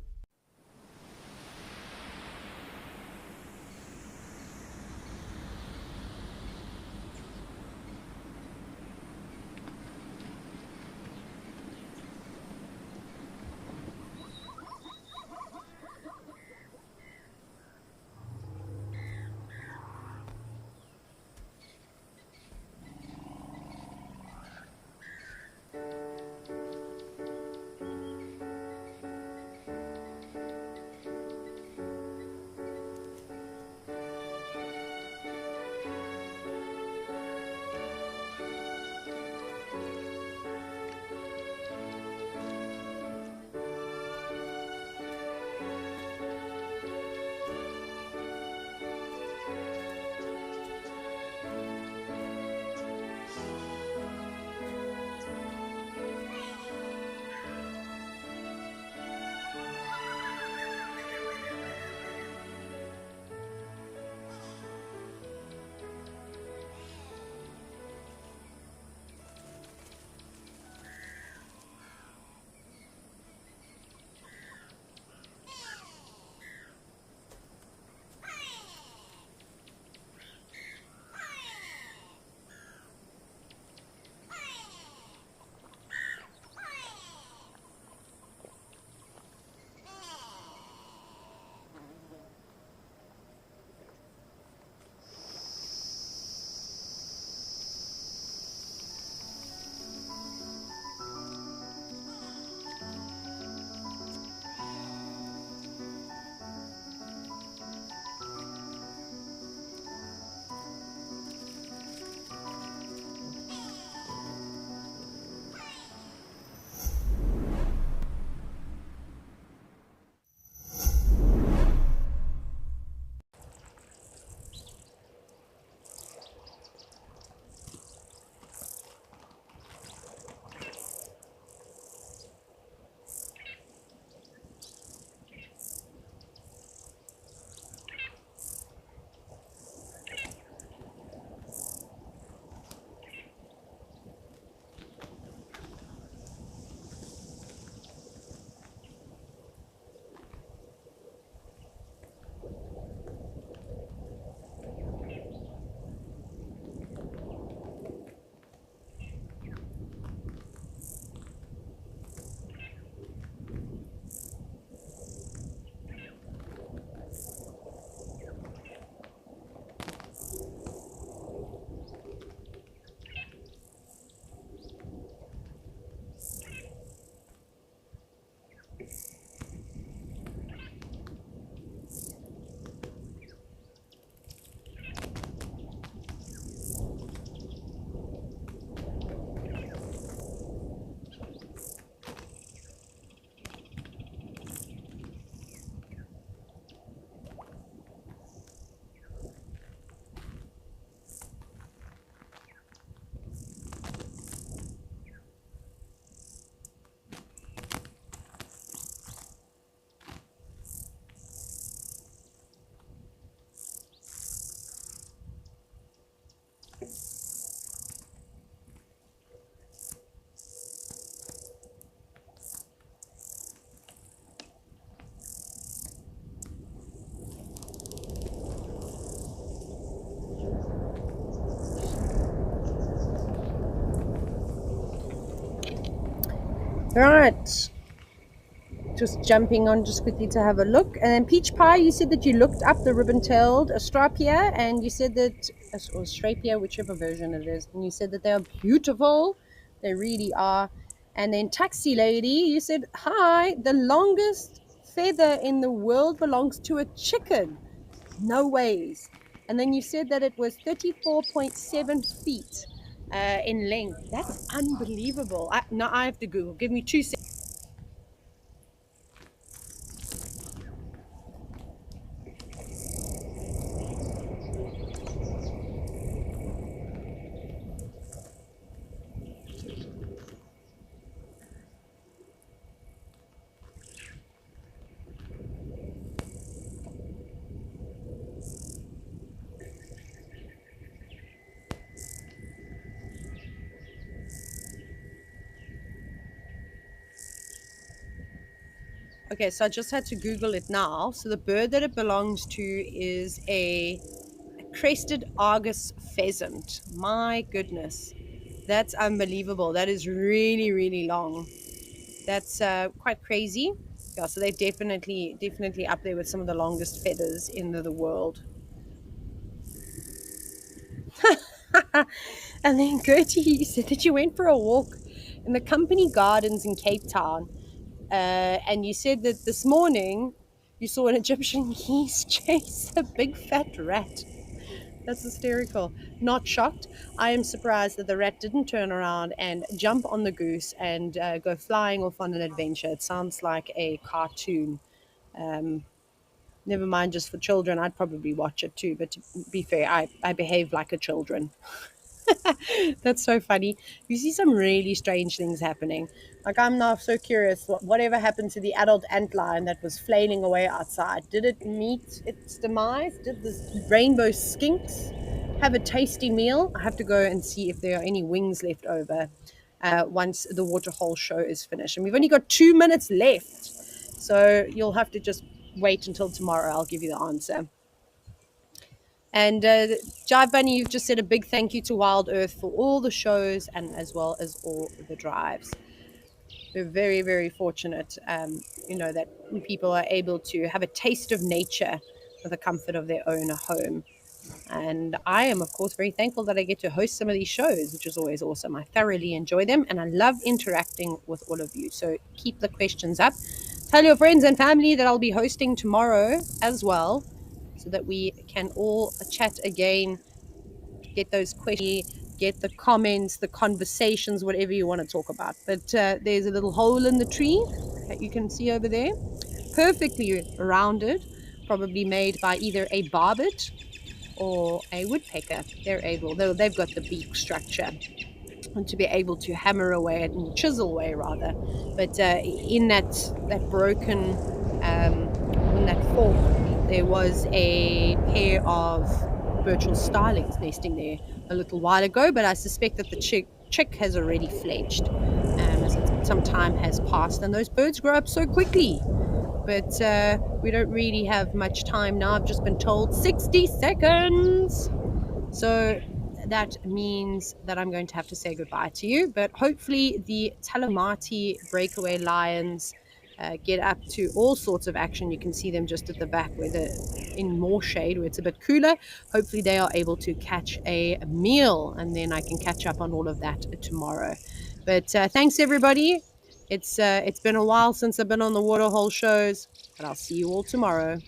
Right. Just jumping on just quickly to have a look. And then Peach Pie, you said that you looked up the ribbon-tailed Astrapia, and you said that, or Astrapia, whichever version it is, and you said that they are beautiful. They really are. And then Taxi Lady, you said, hi, the longest feather in the world belongs to a chicken. No ways. And then you said that it was 34.7 feet in length. That's unbelievable. Now I have to Google. Give me 2 seconds. Okay, so I just had to Google it now. So the bird that it belongs to is a crested Argus pheasant. My goodness, that's unbelievable. That is really, really long. That's quite crazy. Yeah, so they're definitely up there with some of the longest feathers in the world. And then Gertie, you said that you went for a walk in the company gardens in Cape Town, and you said that this morning you saw an Egyptian geese chase a big fat rat. That's hysterical. Not shocked. I am surprised that the rat didn't turn around and jump on the goose and go flying off on an adventure. It sounds like a cartoon. Never mind just for children. I'd probably watch it too. But to be fair, I behave like a children. That's so funny. You see some really strange things happening. Like, I'm now so curious, whatever happened to the adult antlion that was flailing away outside? Did it meet its demise? Did this rainbow skinks have a tasty meal? I have to go and see if there are any wings left over once the Waterhole show is finished. And we've only got 2 minutes left. So you'll have to just wait until tomorrow. I'll give you the answer. And Jive Bunny, you've just said a big thank you to WildEarth for all the shows and as well as all the drives. We're very, very fortunate, that people are able to have a taste of nature with the comfort of their own home. And I am, of course, very thankful that I get to host some of these shows, which is always awesome. I thoroughly enjoy them, and I love interacting with all of you. So keep the questions up. Tell your friends and family that I'll be hosting tomorrow as well, so that we can all chat again, get those questions, get the comments, the conversations, whatever you want to talk about. But there's a little hole in the tree that you can see over there, perfectly rounded, probably made by either a barbet or a woodpecker. They've got the beak structure and to be able to hammer away and chisel away rather. But in that broken, in that fork, there was a pair of virtual starlings nesting there a little while ago, but I suspect that the chick has already fledged as some time has passed, and those birds grow up so quickly. But we don't really have much time now. I've just been told 60 seconds. So that means that I'm going to have to say goodbye to you. But hopefully the Talamati breakaway lions get up to all sorts of action. You can see them just at the back where in more shade where it's a bit cooler. Hopefully they are able to catch a meal, and then I can catch up on all of that tomorrow. But thanks everybody. It's been a while since I've been on the Waterhole shows, but I'll see you all tomorrow.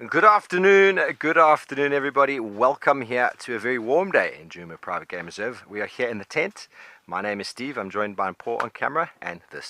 Good afternoon everybody. Welcome here to a very warm day in Djuma Private Game Reserve. We are here in the tent. My name is Steve. I'm joined by Paul on camera, and this